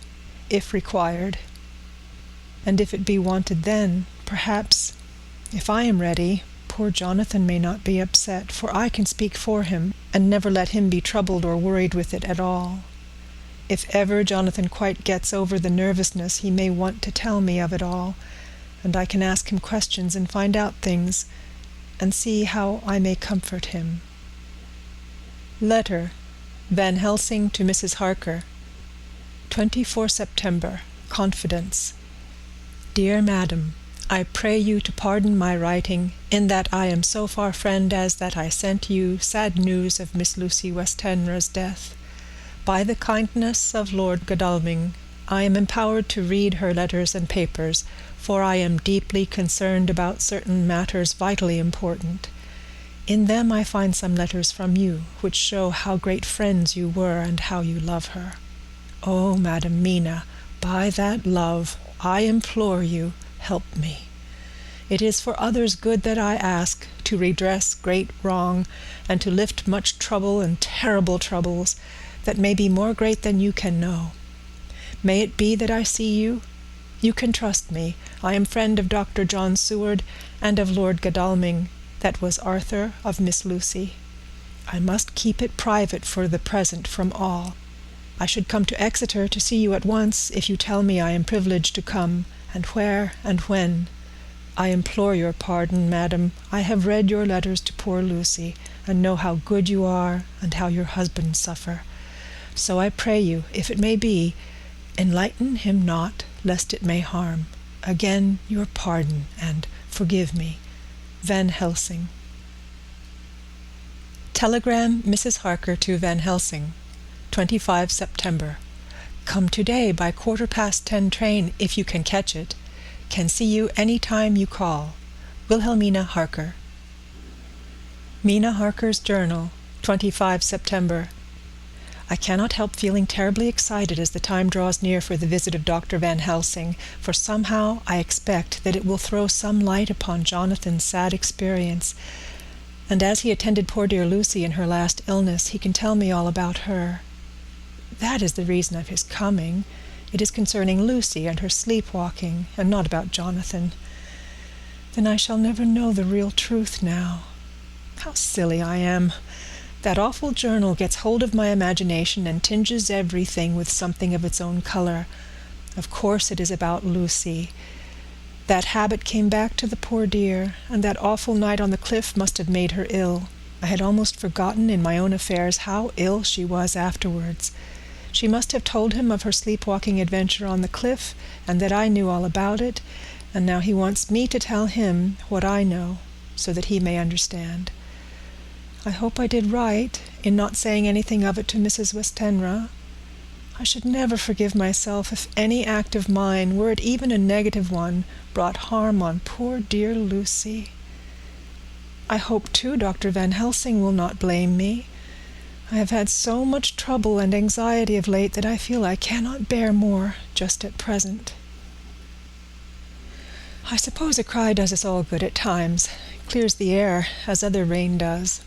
if required. And if it be wanted then, perhaps, if I am ready, poor Jonathan may not be upset, for I can speak for him, and never let him be troubled or worried with it at all. If ever Jonathan quite gets over the nervousness, he may want to tell me of it all, and I can ask him questions and find out things, and see how I may comfort him. Letter, Van Helsing to Mrs. Harker, 24 September, Confidence. Dear Madam, I pray you to pardon my writing, in that I am so far friend as that I sent you sad news of Miss Lucy Westenra's death. By the kindness of Lord Godalming, I am empowered to read her letters and papers, for I am deeply concerned about certain matters vitally important. In them I find some letters from you, which show how great friends you were and how you love her. Oh, Madam Mina, by that love, I implore you, help me. It is for others' good that I ask, to redress great wrong, and to lift much trouble and terrible troubles, that may be more great than you can know. May it be that I see you? You can trust me. I am friend of Dr. John Seward, and of Lord Godalming, that was Arthur of Miss Lucy. I must keep it private for the present from all. I should come to Exeter to see you at once, if you tell me I am privileged to come, and where and when. I implore your pardon, madam. I have read your letters to poor Lucy, and know how good you are, and how your husband suffer. So I pray you, if it may be, enlighten him not, lest it may harm. Again your pardon, and forgive me. Van Helsing. Telegram Mrs. Harker to Van Helsing, 25 September. Come today by 10:15 train, if you can catch it. Can see you any time you call. Wilhelmina Harker. Mina Harker's Journal, 25 September. I cannot help feeling terribly excited as the time draws near for the visit of Dr. Van Helsing, for somehow I expect that it will throw some light upon Jonathan's sad experience, and as he attended poor dear Lucy in her last illness, he can tell me all about her. That is the reason of his coming. It is concerning Lucy and her sleepwalking, and not about Jonathan. Then I shall never know the real truth now. How silly I am! That awful journal gets hold of my imagination and tinges everything with something of its own color. Of course it is about Lucy. That habit came back to the poor dear, and that awful night on the cliff must have made her ill. I had almost forgotten in my own affairs how ill she was afterwards. She must have told him of her sleepwalking adventure on the cliff, and that I knew all about it, and now he wants me to tell him what I know, so that he may understand. I hope I did right in not saying anything of it to Mrs. Westenra. I should never forgive myself if any act of mine, were it even a negative one, brought harm on poor dear Lucy. I hope, too, Dr. Van Helsing will not blame me. I have had so much trouble and anxiety of late that I feel I cannot bear more just at present. I suppose a cry does us all good at times, clears the air as other rain does.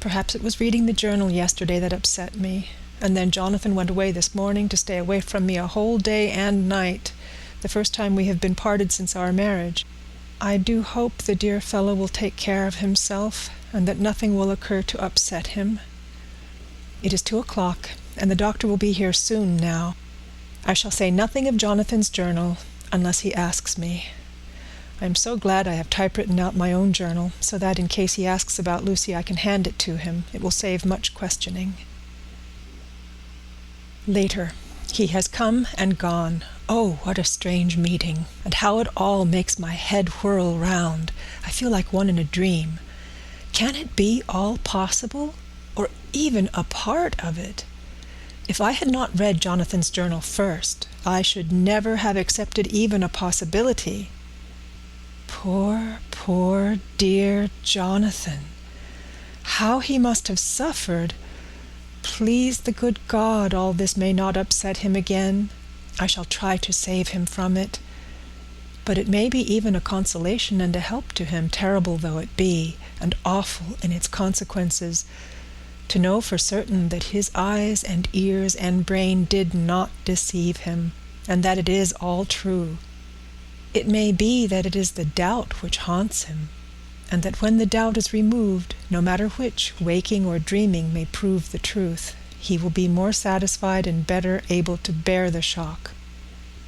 Perhaps it was reading the journal yesterday that upset me, and then Jonathan went away this morning to stay away from me a whole day and night, the first time we have been parted since our marriage. I do hope the dear fellow will take care of himself, and that nothing will occur to upset him. It is 2:00, and the doctor will be here soon now. I shall say nothing of Jonathan's journal, unless he asks me. I am so glad I have typewritten out my own journal, so that in case he asks about Lucy I can hand it to him. It will save much questioning. Later. He has come and gone. Oh, what a strange meeting, and how it all makes my head whirl round. I feel like one in a dream. Can it be all possible, or even a part of it? If I had not read Jonathan's journal first, I should never have accepted even a possibility. Poor, dear Jonathan. How he must have suffered. Please the good God, all this may not upset him again. I shall try to save him from it. But it may be even a consolation and a help to him, terrible though it be, and awful in its consequences, to know for certain that his eyes and ears and brain did not deceive him, and that it is all true. It may be that it is the doubt which haunts him, and that when the doubt is removed, no matter which, waking or dreaming, may prove the truth, he will be more satisfied and better able to bear the shock.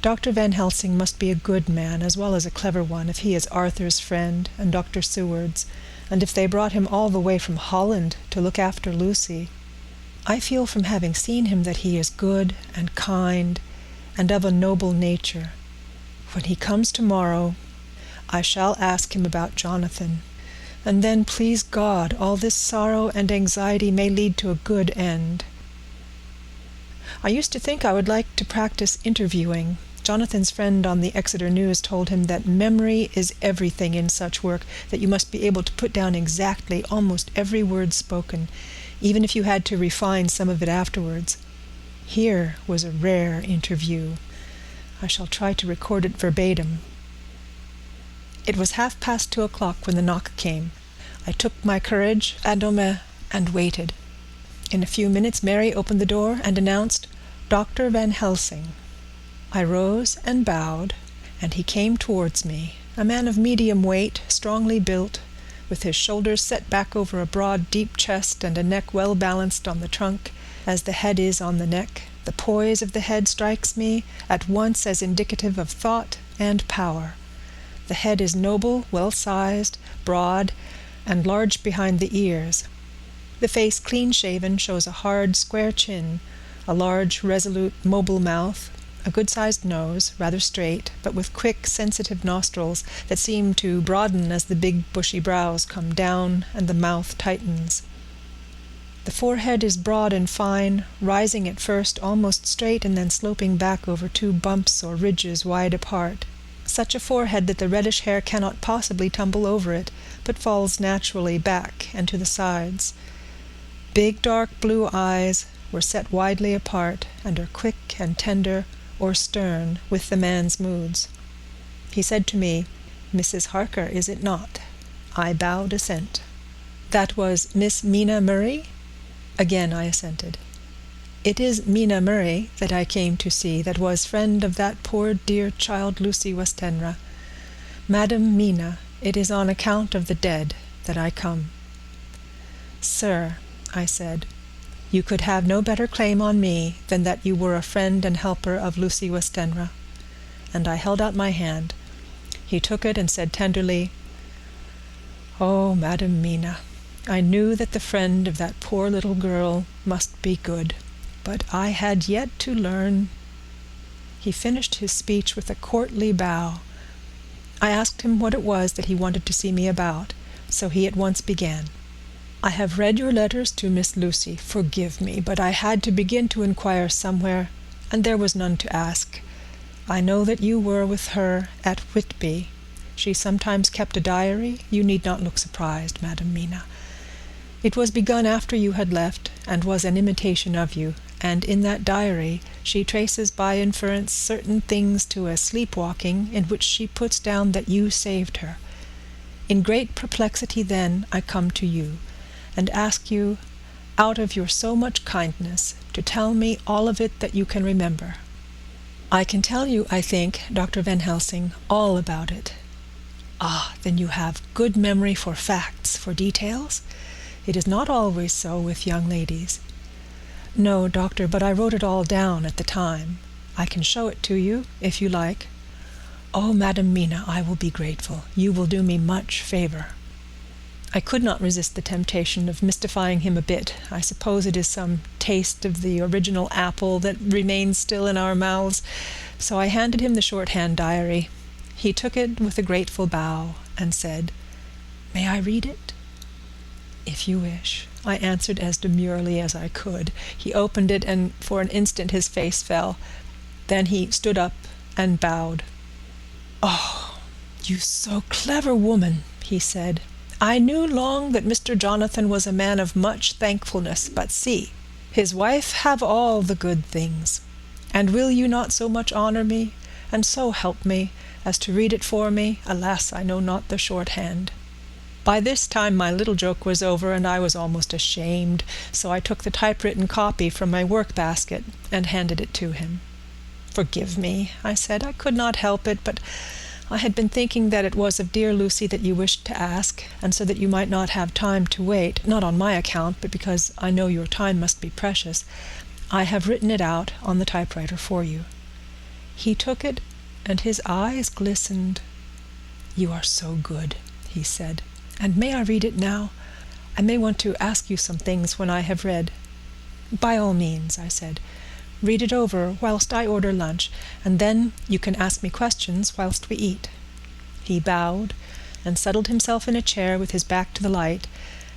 Dr. Van Helsing must be a good man as well as a clever one if he is Arthur's friend and Dr. Seward's, and if they brought him all the way from Holland to look after Lucy. I feel from having seen him that he is good and kind and of a noble nature. When he comes tomorrow, I shall ask him about Jonathan, and then, please God, all this sorrow and anxiety may lead to a good end. I used to think I would like to practice interviewing. Jonathan's friend on the Exeter News told him that memory is everything in such work, that you must be able to put down exactly almost every word spoken, even if you had to refine some of it afterwards. Here was a rare interview. I shall try to record it verbatim. It was 2:30 when the knock came. I took my courage à deux mains and waited. In a few minutes Mary opened the door and announced, "Dr. Van Helsing." I rose and bowed, and he came towards me, a man of medium weight, strongly built, with his shoulders set back over a broad, deep chest and a neck well balanced on the trunk, as the head is on the neck. The poise of the head strikes me at once as indicative of thought and power. The head is noble, well-sized, broad, and large behind the ears. The face, clean-shaven, shows a hard, square chin, a large, resolute, mobile mouth, a good-sized nose, rather straight, but with quick, sensitive nostrils that seem to broaden as the big, bushy brows come down and the mouth tightens. The forehead is broad and fine, rising at first almost straight and then sloping back over two bumps or ridges wide apart. Such a forehead that the reddish hair cannot possibly tumble over it, but falls naturally back and to the sides. Big dark blue eyes were set widely apart and are quick and tender or stern with the man's moods. He said to me, "Mrs. Harker, is it not?" I bowed assent. "That was Miss Mina Murray?" Again I assented. "It is Mina Murray that I came to see, that was friend of that poor dear child Lucy Westenra. Madam Mina, it is on account of the dead that I come." "Sir," I said, "you could have no better claim on me than that you were a friend and helper of Lucy Westenra." And I held out my hand. He took it and said tenderly, "Oh, Madam Mina, I knew that the friend of that poor little girl must be good, but I had yet to learn." He finished his speech with a courtly bow. I asked him what it was that he wanted to see me about, so he at once began. "I have read your letters to Miss Lucy. Forgive me, but I had to begin to inquire somewhere, and there was none to ask. I know that you were with her at Whitby. She sometimes kept a diary. You need not look surprised, Madam Mina. It was begun after you had left, and was an imitation of you, and in that diary she traces by inference certain things to a sleepwalking in which she puts down that you saved her. In great perplexity then I come to you, and ask you, out of your so much kindness, to tell me all of it that you can remember. I can tell you, I think, Dr. Van Helsing, all about it. Ah, then you have good memory for facts, for details? It is not always so with young ladies. No, doctor, but I wrote it all down at the time. I can show it to you, if you like. Oh, Madam Mina, I will be grateful. You will do me much favor. I could not resist the temptation of mystifying him a bit. I suppose it is some taste of the original apple that remains still in our mouths. So I handed him the shorthand diary. He took it with a grateful bow and said, "May I read it?" "If you wish," I answered as demurely as I could. He opened it, and for an instant his face fell. Then he stood up and bowed. "Oh, you so clever woman," he said. "I knew long that Mr. Jonathan was a man of much thankfulness, but see, his wife have all the good things. And will you not so much honor me, and so help me, as to read it for me? Alas, I know not the shorthand." By this time my little joke was over, and I was almost ashamed, so I took the typewritten copy from my work-basket and handed it to him. "Forgive me," I said. "I could not help it, but I had been thinking that it was of dear Lucy that you wished to ask, and so that you might not have time to wait, not on my account, but because I know your time must be precious, I have written it out on the typewriter for you." He took it, and his eyes glistened. "You are so good," he said. "And may I read it now? I may want to ask you some things when I have read." "By all means," I said. "Read it over whilst I order lunch, and then you can ask me questions whilst we eat." He bowed and settled himself in a chair with his back to the light,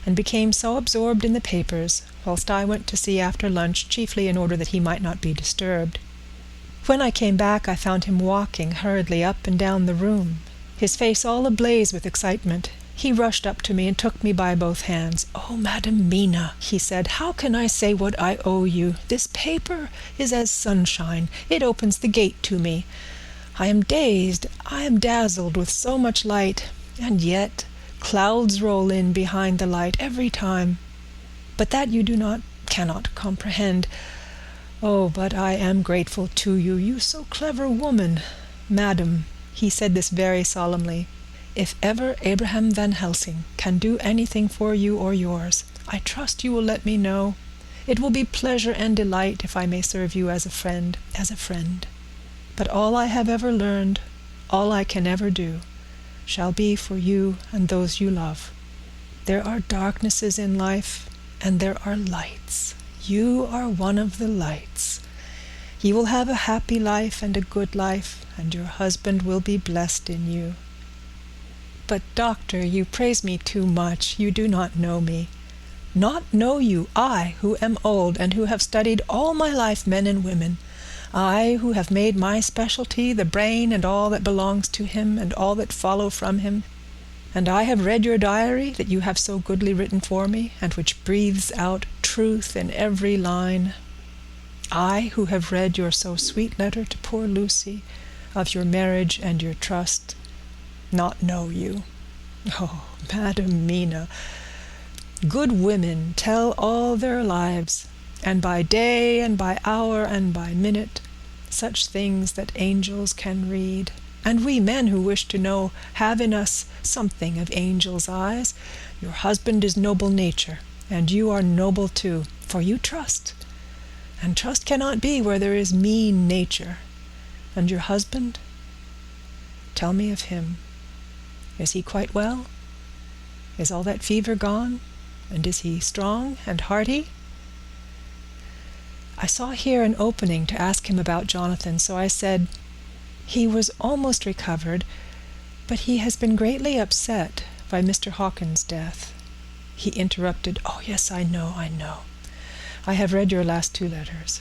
and became so absorbed in the papers, whilst I went to see after lunch, chiefly in order that he might not be disturbed. When I came back, I found him walking hurriedly up and down the room, his face all ablaze with excitement. He rushed up to me and took me by both hands. "Oh, Madam Mina," he said, "how can I say what I owe you? This paper is as sunshine. It opens the gate to me. I am dazed, I am dazzled with so much light, and yet clouds roll in behind the light every time. But that you cannot comprehend. Oh, but I am grateful to you, you so clever woman. Madam," he said this very solemnly, "if ever Abraham Van Helsing can do anything for you or yours, I trust you will let me know. It will be pleasure and delight if I may serve you as a friend, But all I have ever learned, all I can ever do, shall be for you and those you love. There are darknesses in life, and there are lights. You are one of the lights. You will have a happy life and a good life, and your husband will be blessed in you. But, doctor, you praise me too much. You do not know me." "Not know you, I, who am old, and who have studied all my life men and women. I, who have made my specialty the brain and all that belongs to him, and all that follow from him. And I have read your diary that you have so goodly written for me, and which breathes out truth in every line. I, who have read your so sweet letter to poor Lucy, of your marriage and your trust, not know you. Oh, Madam Mina, good women tell all their lives, and by day and by hour and by minute, such things that angels can read. And we men who wish to know have in us something of angels' eyes. Your husband is noble nature, and you are noble too, for you trust. And trust cannot be where there is mean nature. And your husband? Tell me of him. Is he quite well? Is all that fever gone? And is he strong and hearty?" I saw here an opening to ask him about Jonathan, so I said, "He was almost recovered, but he has been greatly upset by Mr. Hawkins's death." He interrupted, "Oh, yes, I know. I have read your last 2 letters."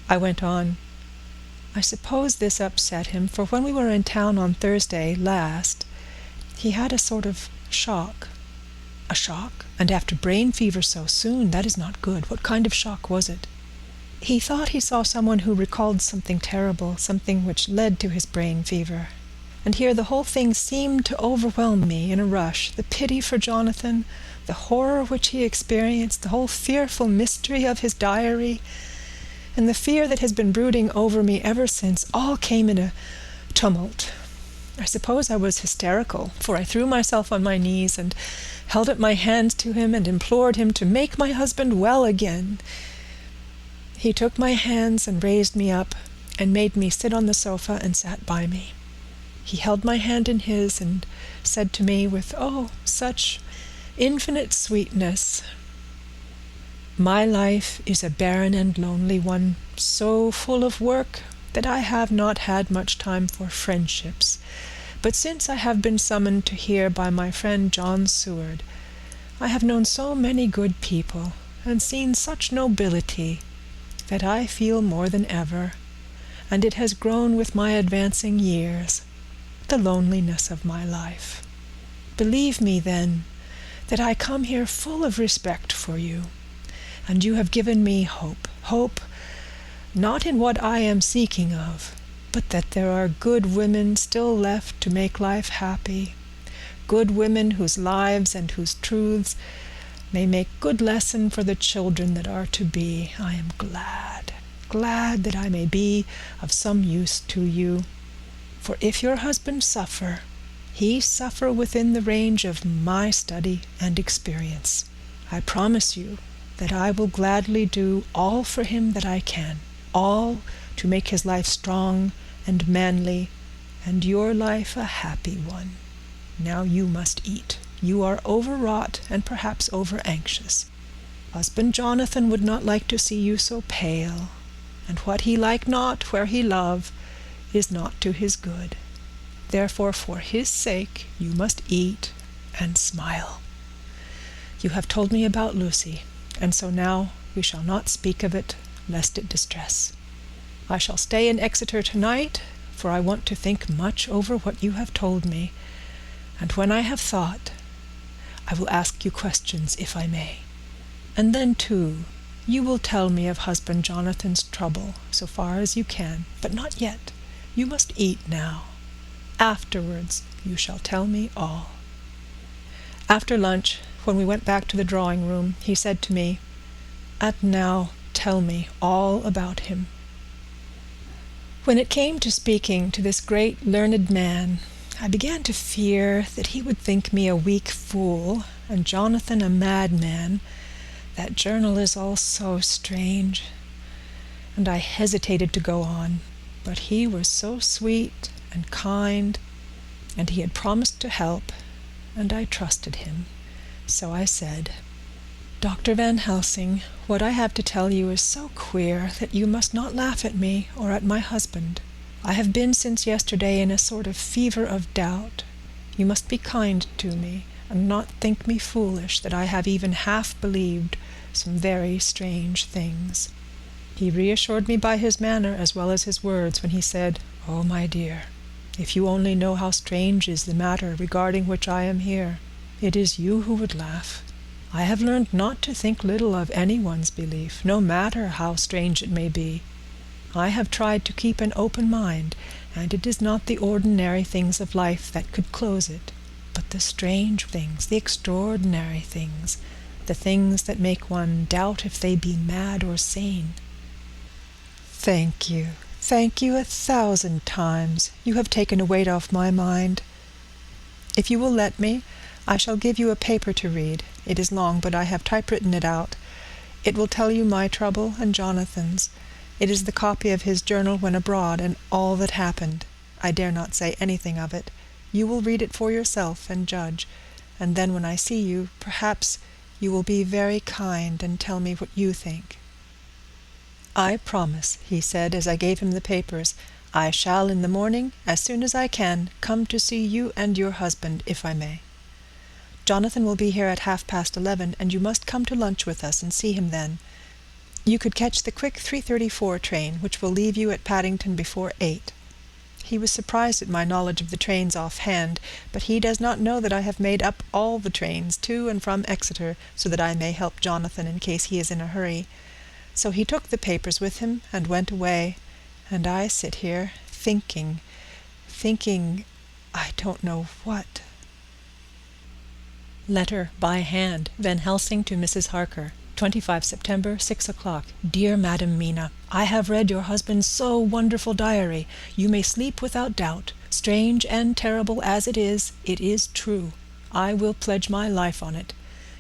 I went on, "I suppose this upset him, for when we were in town on Thursday last, he had a sort of shock." "A shock? And after brain fever so soon? That is not good. What kind of shock was it?" "He thought he saw someone who recalled something terrible, something which led to his brain fever. and here the whole thing seemed to overwhelm me in a rush. The pity for Jonathan, the horror which he experienced, the whole fearful mystery of his diary, and the fear that has been brooding over me ever since, all came in a tumult. I suppose I was hysterical, for I threw myself on my knees and held up my hands to him and implored him to make my husband well again. He took my hands and raised me up and made me sit on the sofa and sat by me. He held my hand in his and said to me with, oh, such infinite sweetness, "My life is a barren and lonely one, so full of work that I have not had much time for friendships. But since I have been summoned to here by my friend John Seward, I have known so many good people and seen such nobility that I feel more than ever, and it has grown with my advancing years, the loneliness of my life. Believe me, then, that I come here full of respect for you, and you have given me hope, not in what I am seeking of, but that there are good women still left to make life happy, good women whose lives and whose truths may make good lesson for the children that are to be. I am glad that I may be of some use to you. For if your husband suffer, he suffer within the range of my study and experience. I promise you that I will gladly do all for him that I can, all to make his life strong and manly, and your life a happy one. Now you must eat. You are overwrought and perhaps over-anxious. Husband Jonathan would not like to see you so pale, and what he like not where he love is not to his good. Therefore, for his sake, you must eat and smile. You have told me about Lucy, and so now we shall not speak of it, lest it distress. I shall stay in Exeter tonight, for I want to think much over what you have told me, and when I have thought, I will ask you questions if I may. And then, too, you will tell me of husband Jonathan's trouble, so far as you can, but not yet. You must eat now. Afterwards you shall tell me all. After lunch, when we went back to the drawing-room, he said to me, "And now tell me all about him." When it came to speaking to this great learned man, I began to fear that he would think me a weak fool, and Jonathan a madman. That journal is all so strange. And I hesitated to go on, but he was so sweet and kind, and he had promised to help, and I trusted him. So I said, "Dr. Van Helsing, what I have to tell you is so queer that you must not laugh at me or at my husband. I have been since yesterday in a sort of fever of doubt. You must be kind to me, and not think me foolish that I have even half believed some very strange things." He reassured me by his manner as well as his words when he said, "Oh, my dear, if you only know how strange is the matter regarding which I am here, it is you who would laugh. I have learned not to think little of anyone's belief, no matter how strange it may be. I have tried to keep an open mind, and it is not the ordinary things of life that could close it, but the strange things, the extraordinary things, the things that make one doubt if they be mad or sane." Thank you 1,000 times. You have taken a weight off my mind. If you will let me, I shall give you a paper to read. It is long, but I have typewritten it out. It will tell you my trouble and Jonathan's. It is the copy of his journal when abroad, and all that happened. I dare not say anything of it. You will read it for yourself and judge, and then when I see you, perhaps you will be very kind and tell me what you think." "I promise," he said as I gave him the papers. "I shall in the morning, as soon as I can, come to see you and your husband, if I may. Jonathan will be here at 11:30, and you must come to lunch with us and see him then. You could catch the quick 3:34 train, which will leave you at Paddington before 8. He was surprised at my knowledge of the trains offhand, but he does not know that I have made up all the trains to and from Exeter, so that I may help Jonathan in case he is in a hurry. So he took the papers with him and went away, and I sit here thinking, I don't know what. Letter by hand. Van Helsing to Mrs. Harker. 25 September, 6 o'clock. Dear Madam Mina, I have read your husband's so wonderful diary. You may sleep without doubt. Strange and terrible as it is true. I will pledge my life on it.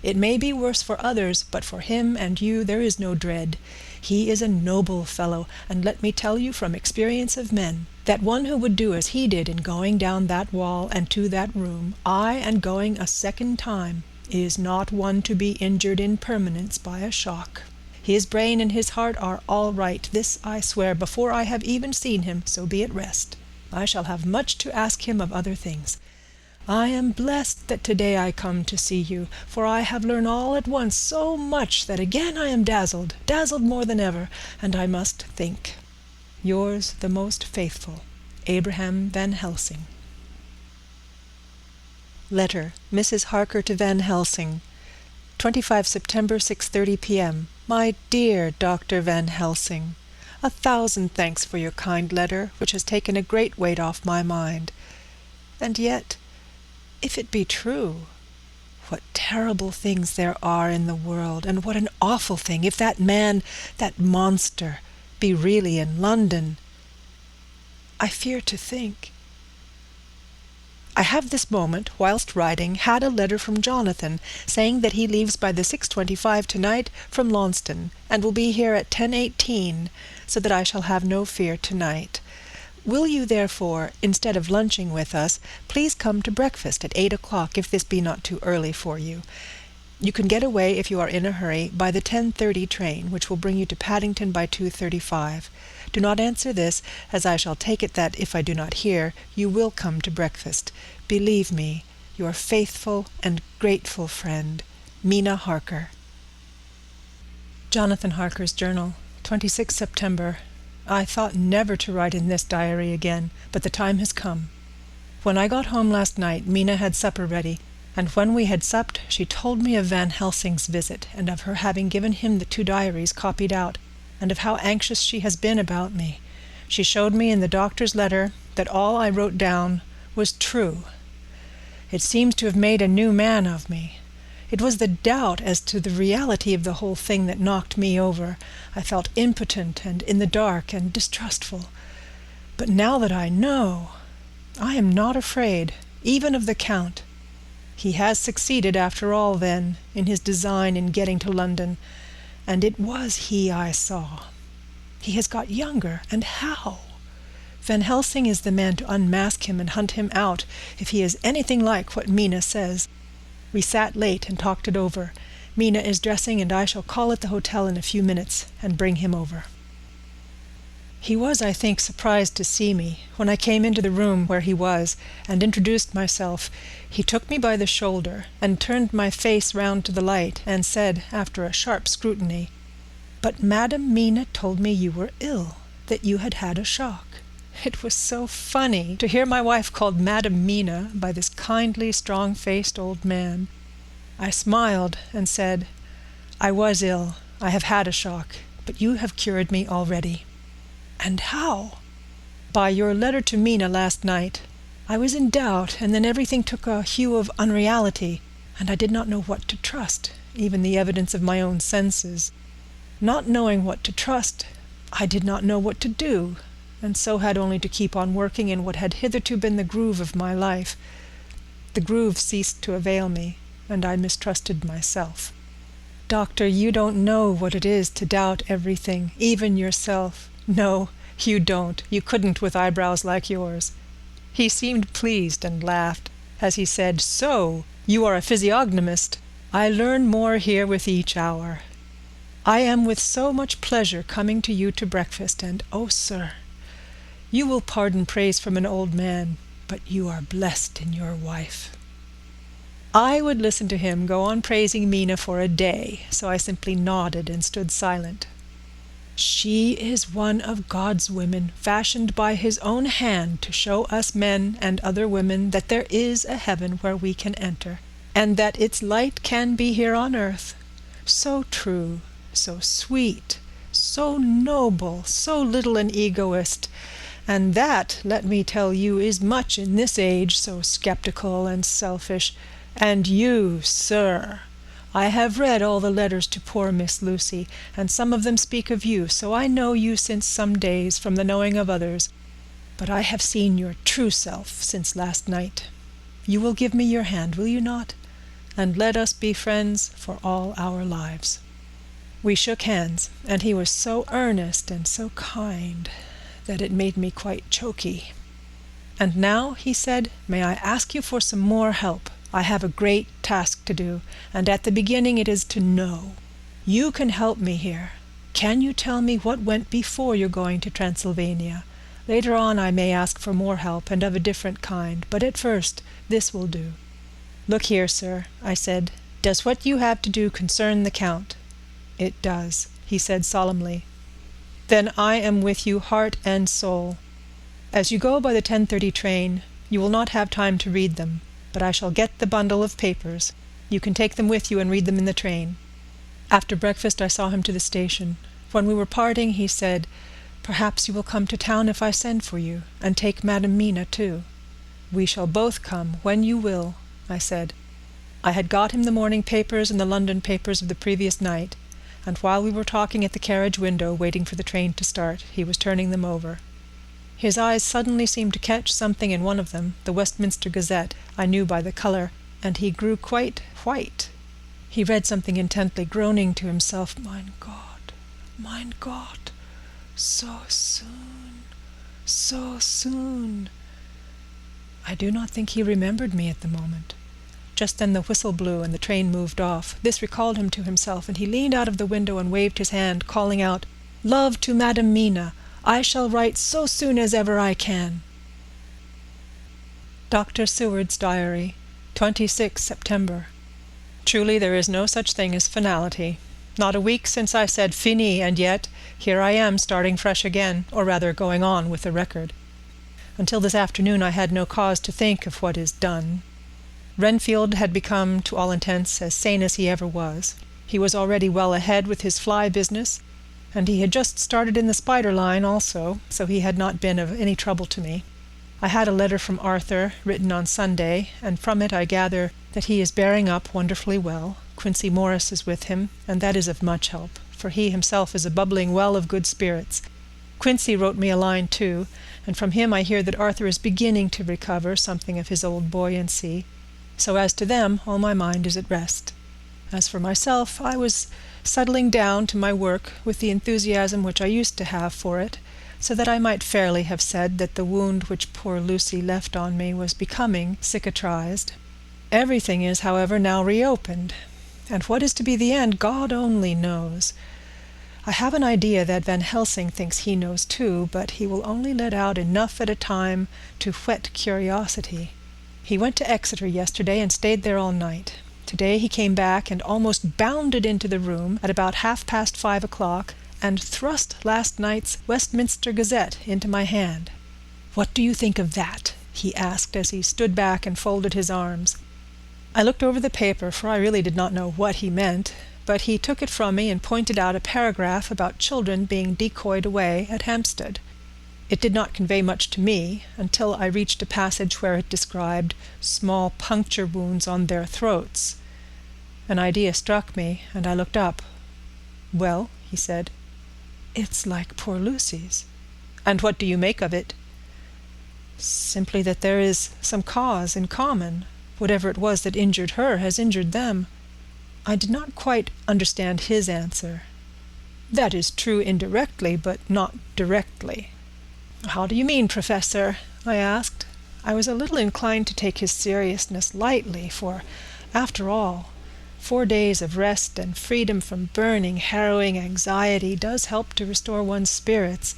It may be worse for others, but for him and you there is no dread. He is a noble fellow, and let me tell you from experience of men, that one who would do as he did in going down that wall and to that room, aye, and going a second time, is not one to be injured in permanence by a shock. His brain and his heart are all right, this I swear, before I have even seen him, so be at rest. I shall have much to ask him of other things. I am blessed that today I come to see you, for I have learned all at once so much that again I am dazzled more than ever, and I must think. Yours the most faithful, Abraham Van Helsing. Letter, Mrs. Harker to Van Helsing. 25 September, 6:30 p.m. My dear Dr. Van Helsing, 1,000 thanks for your kind letter, which has taken a great weight off my mind. And yet, if it be true, what terrible things there are in the world, and what an awful thing if that man, that monster, be really in London. I fear to think. I have this moment, whilst writing, had a letter from Jonathan, saying that he leaves by the 6:25 tonight from Launceston, and will be here at 10:18, so that I shall have no fear tonight. Will you, therefore, instead of lunching with us, please come to breakfast at 8 o'clock, if this be not too early for you. You can get away, if you are in a hurry, by the 10:30 train, which will bring you to Paddington by 2:35. Do not answer this, as I shall take it that, if I do not hear, you will come to breakfast. Believe me, your faithful and grateful friend, Mina Harker. Jonathan Harker's Journal, 26 September. I thought never to write in this diary again, but the time has come. When I got home last night, Mina had supper ready, and when we had supped, she told me of Van Helsing's visit, and of her having given him the 2 diaries copied out, and of how anxious she has been about me. She showed me in the doctor's letter that all I wrote down was true. It seems to have made a new man of me. It was the doubt as to the reality of the whole thing that knocked me over. I felt impotent and in the dark and distrustful. But now that I know, I am not afraid, even of the Count. He has succeeded after all, then, in his design in getting to London, and it was he I saw. He has got younger, and how? Van Helsing is the man to unmask him and hunt him out, if he is anything like what Mina says. We sat late and talked it over. Mina is dressing, and I shall call at the hotel in a few minutes and bring him over. He was, I think, surprised to see me. When I came into the room where he was and introduced myself, he took me by the shoulder and turned my face round to the light and said, after a sharp scrutiny, "But Madam Mina told me you were ill, that you had had a shock." It was so funny to hear my wife called Madam Mina by this kindly, strong-faced old man. I smiled and said, "I was ill. I have had a shock, but you have cured me already." "And how?" "By your letter to Mina last night. I was in doubt, and then everything took a hue of unreality, and I did not know what to trust, even the evidence of my own senses. Not knowing what to trust, I did not know what to do, and so had only to keep on working in what had hitherto been the groove of my life. The groove ceased to avail me, and I mistrusted myself. Doctor, you don't know what it is to doubt everything, even yourself. No, you don't. You couldn't with eyebrows like yours." He seemed pleased and laughed, as he said, "So, you are a physiognomist. I learn more here with each hour. I am with so much pleasure coming to you to breakfast, and oh, sir, you will pardon praise from an old man, but you are blessed in your wife." I would listen to him go on praising Mina for a day, so I simply nodded and stood silent. "She is one of God's women, fashioned by his own hand to show us men and other women that there is a heaven where we can enter, and that its light can be here on earth. So true, so sweet, so noble, so little an egoist, And that, let me tell you, is much in this age so skeptical and selfish. And you, sir, I have read all the letters to poor Miss Lucy, and some of them speak of you, so I know you since some days from the knowing of others. But I have seen your true self since last night. You will give me your hand, will you not? And let us be friends for all our lives." We shook hands, and he was so earnest and so kind that it made me quite choky. "And now," he said, "may I ask you for some more help? I have a great task to do, and at the beginning it is to know. You can help me here. Can you tell me what went before your going to Transylvania? Later on I may ask for more help, and of a different kind, but at first this will do." "Look here, sir," I said, "does what you have to do concern the Count?" "It does," he said solemnly. "Then I am with you heart and soul. As you go by the 10:30 train, you will not have time to read them, but I shall get the bundle of papers. You can take them with you and read them in the train." After breakfast I saw him to the station. When we were parting, he said, "Perhaps you will come to town if I send for you, and take Madam Mina too." "We shall both come, when you will," I said. I had got him the morning papers and the London papers of the previous night, and while we were talking at the carriage window, waiting for the train to start, he was turning them over. His eyes suddenly seemed to catch something in one of them, the Westminster Gazette, I knew by the colour, and he grew quite white. He read something intently, groaning to himself, mein Gott, so soon, so soon." I do not think he remembered me at the moment. Just then the whistle blew and the train moved off. This recalled him to himself, and he leaned out of the window and waved his hand, calling out, "Love to Madam Mina. I shall write so soon as ever I can." Dr. Seward's Diary, 26 September. Truly there is no such thing as finality. Not a week since I said fini, and yet here I am starting fresh again, or rather going on with the record. Until this afternoon I had no cause to think of what is done. Renfield had become, to all intents, as sane as he ever was. He was already well ahead with his fly business, and he had just started in the spider line also, so he had not been of any trouble to me. I had a letter from Arthur, written on Sunday, and from it I gather that he is bearing up wonderfully well. Quincey Morris is with him, and that is of much help, for he himself is a bubbling well of good spirits. Quincey wrote me a line too, and from him I hear that Arthur is beginning to recover something of his old buoyancy. So as to them, all my mind is at rest. As for myself, I was settling down to my work with the enthusiasm which I used to have for it, so that I might fairly have said that the wound which poor Lucy left on me was becoming cicatrized. Everything is, however, now reopened, and what is to be the end, God only knows. I have an idea that Van Helsing thinks he knows too, but he will only let out enough at a time to whet curiosity. He went to Exeter yesterday and stayed there all night. Today he came back and almost bounded into the room at about 5:30 and thrust last night's Westminster Gazette into my hand. "What do you think of that?" he asked as he stood back and folded his arms. I looked over the paper, for I really did not know what he meant, but he took it from me and pointed out a paragraph about children being decoyed away at Hampstead. It did not convey much to me until I reached a passage where it described small puncture wounds on their throats. An idea struck me, and I looked up. "Well," he said. "It's like poor Lucy's." "And what do you make of it?" "Simply that there is some cause in common. Whatever it was that injured her has injured them." I did not quite understand his answer. "That is true indirectly, but not directly." "How do you mean, Professor?" I asked. I was a little inclined to take his seriousness lightly, for, after all, 4 days of rest and freedom from burning, harrowing anxiety does help to restore one's spirits.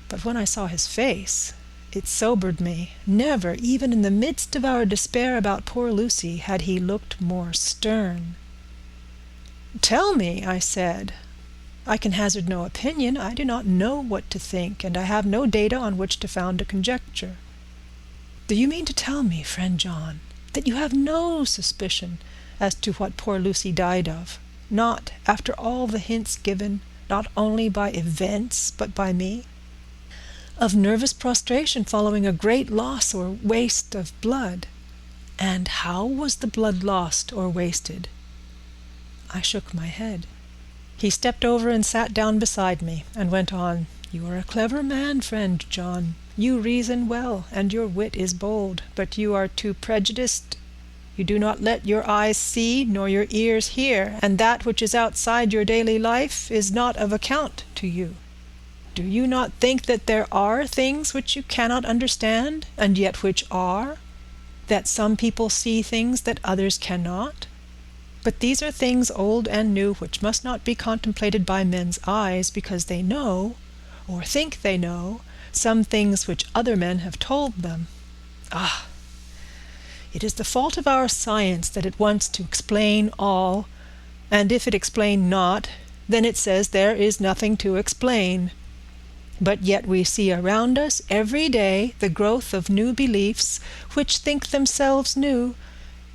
But when I saw his face, it sobered me. Never, even in the midst of our despair about poor Lucy, had he looked more stern. "Tell me," I said. "I can hazard no opinion. I do not know what to think, and I have no data on which to found a conjecture." "Do you mean to tell me, friend John, that you have no suspicion as to what poor Lucy died of? Not, after all the hints given, not only by events, but by me?" of nervous prostration following a great loss or waste of blood. And how was the blood lost or wasted? I shook my head. He stepped over and sat down beside me, and went on, "You are a clever man, friend John. You reason well, and your wit is bold, but you are too prejudiced. You do not let your eyes see, nor your ears hear, and that which is outside your daily life is not of account to you. Do you not think that there are things which you cannot understand, and yet which are? That some people see things that others cannot? But these are things old and new which must not be contemplated by men's eyes, because they know, or think they know, some things which other men have told them. Ah! It is the fault of our science that it wants to explain all, and if it explain not, then it says there is nothing to explain. But yet we see around us every day the growth of new beliefs, which think themselves new,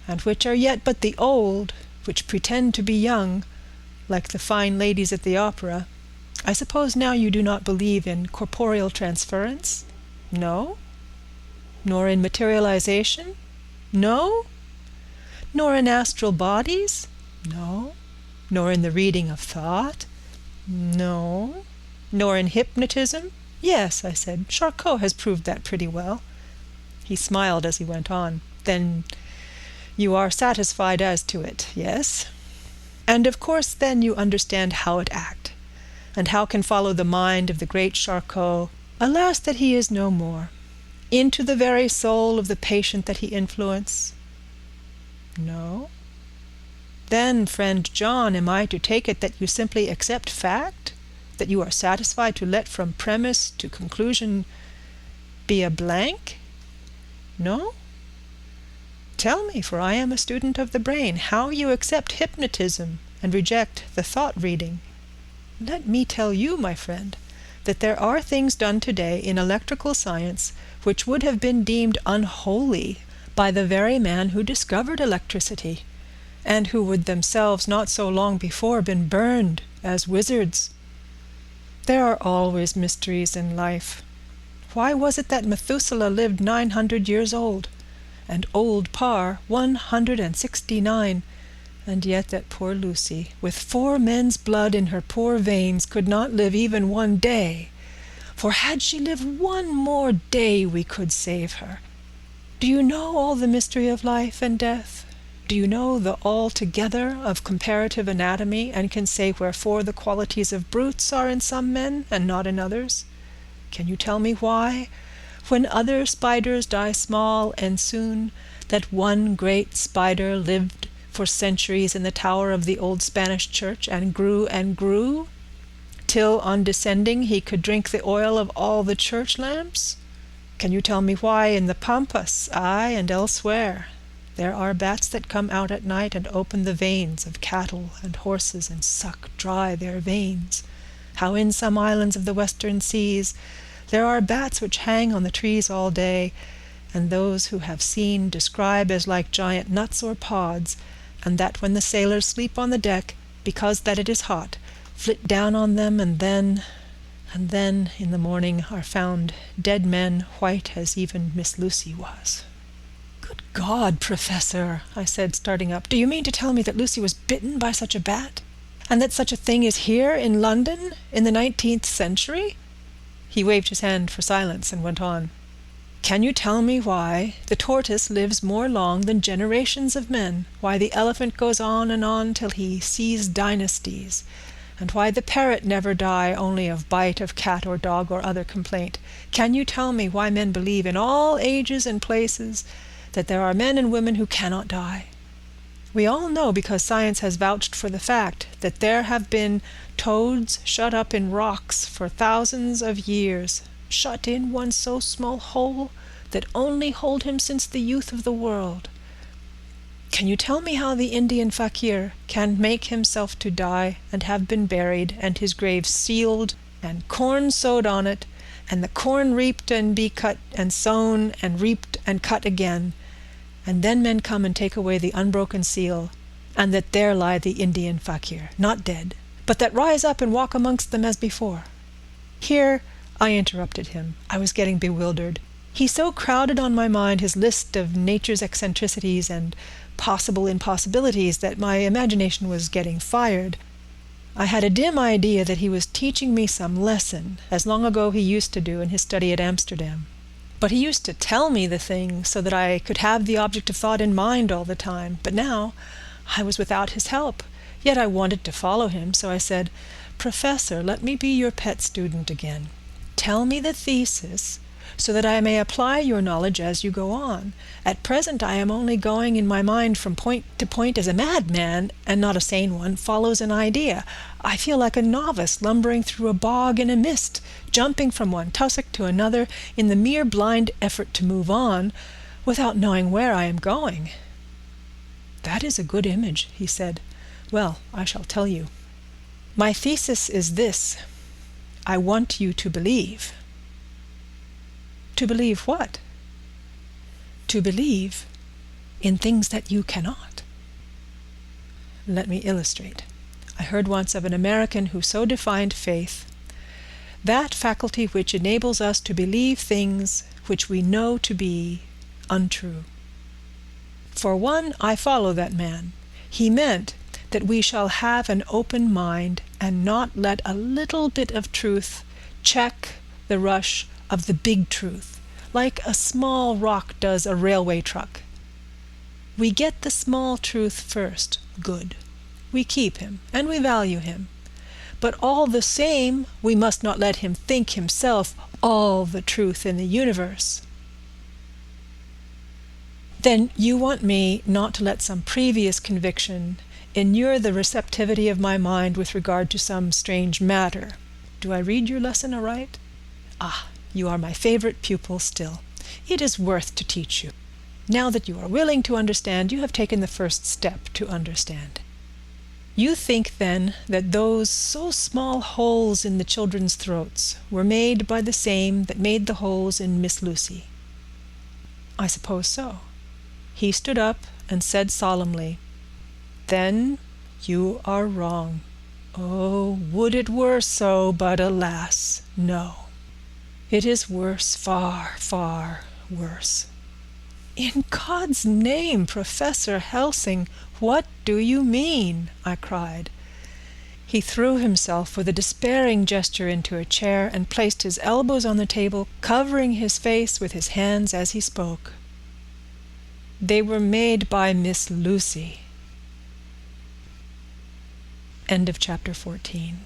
and which are yet but the old, which pretend to be young, like the fine ladies at the opera. I suppose now you do not believe in corporeal transference? No? Nor in materialization? No? Nor in astral bodies? No? Nor in the reading of thought? No? Nor in hypnotism? Yes, I said. Charcot has proved that pretty well. He smiled as he went on. Then you are satisfied as to it, yes? And of course then you understand how it act, and how can follow the mind of the great Charcot, alas that he is no more, into the very soul of the patient that he influenced? No? Then, friend John, am I to take it that you simply accept fact? That you are satisfied to let from premise to conclusion be a blank? No? Tell me, for I am a student of the brain, how you accept hypnotism and reject the thought-reading. Let me tell you, my friend, that there are things done today in electrical science which would have been deemed unholy by the very man who discovered electricity, and who would themselves not so long before been burned as wizards. There are always mysteries in life. Why was it that Methuselah lived 900 years old, and old Parr 169, and yet that poor Lucy, with 4 men's blood in her poor veins, could not live even one day? For had she lived one more day, we could save her. Do you know all the mystery of life and death? Do you know the altogether of comparative anatomy, and can say wherefore the qualities of brutes are in some men and not in others? Can you tell me why, when other spiders die small and soon, that one great spider lived for centuries in the tower of the old Spanish church, and grew, till on descending he could drink the oil of all the church lamps? Can you tell me why in the Pampas, aye, and elsewhere, there are bats that come out at night and open the veins of cattle and horses and suck dry their veins? How in some islands of the western seas there are bats which hang on the trees all day, and those who have seen describe as like giant nuts or pods, and that when the sailors sleep on the deck, because that it is hot, flit down on them, and then in the morning are found dead men, white as even Miss Lucy was. Good God, Professor, I said, starting up, do you mean to tell me that Lucy was bitten by such a bat? And that such a thing is here in London in the 19th century? He waved his hand for silence and went on. Can you tell me why the tortoise lives more long than generations of men, why the elephant goes on till he sees dynasties, and why the parrot never die only of bite of cat or dog or other complaint? Can you tell me why men believe in all ages and places that there are men and women who cannot die? We all know, because science has vouched for the fact, that there have been toads shut up in rocks for thousands of years, shut in one so small hole that only hold him since the youth of the world. Can you tell me how the Indian fakir can make himself to die and have been buried, and his grave sealed, and corn sowed on it, and the corn reaped and be cut and sown and reaped and cut again, and then men come and take away the unbroken seal, and that there lie the Indian fakir, not dead, but that rise up and walk amongst them as before? Here I interrupted him. I was getting bewildered. He so crowded on my mind his list of nature's eccentricities and possible impossibilities that my imagination was getting fired. I had a dim idea that he was teaching me some lesson, as long ago he used to do in his study at Amsterdam. But he used to tell me the thing so that I could have the object of thought in mind all the time. But now I was without his help, yet I wanted to follow him, so I said, "Professor, let me be your pet student again. Tell me the thesis, so that I may apply your knowledge as you go on. At present I am only going in my mind from point to point as a madman, and not a sane one, follows an idea. I feel like a novice lumbering through a bog in a mist, jumping from one tussock to another in the mere blind effort to move on, without knowing where I am going." "That is a good image," he said. "Well, I shall tell you. My thesis is this: I want you to believe." "To believe what?" "To believe in things that you cannot." Let me illustrate. I heard once of an American who so defined faith: "That faculty which enables us to believe things which we know to be untrue." For one, I follow that man. He meant that we shall have an open mind and not let a little bit of truth check the rush of the big truth, like a small rock does a railway truck. We get the small truth first, good. We keep him, and we value him. But all the same, we must not let him think himself all the truth in the universe. Then you want me not to let some previous conviction inure the receptivity of my mind with regard to some strange matter. Do I read your lesson aright? Ah, you are my favorite pupil still. It is worth to teach you. Now that you are willing to understand, you have taken the first step to understand. You think, then, that those so small holes in the children's throats were made by the same that made the holes in Miss Lucy? I suppose so. He stood up and said solemnly, "Then you are wrong. Oh, would it were so, but alas, no. It is worse, far, far worse." "In God's name, Professor Helsing, what do you mean?" I cried. He threw himself with a despairing gesture into a chair and placed his elbows on the table, covering his face with his hands as he spoke. "They were made by Miss Lucy." End of chapter 14.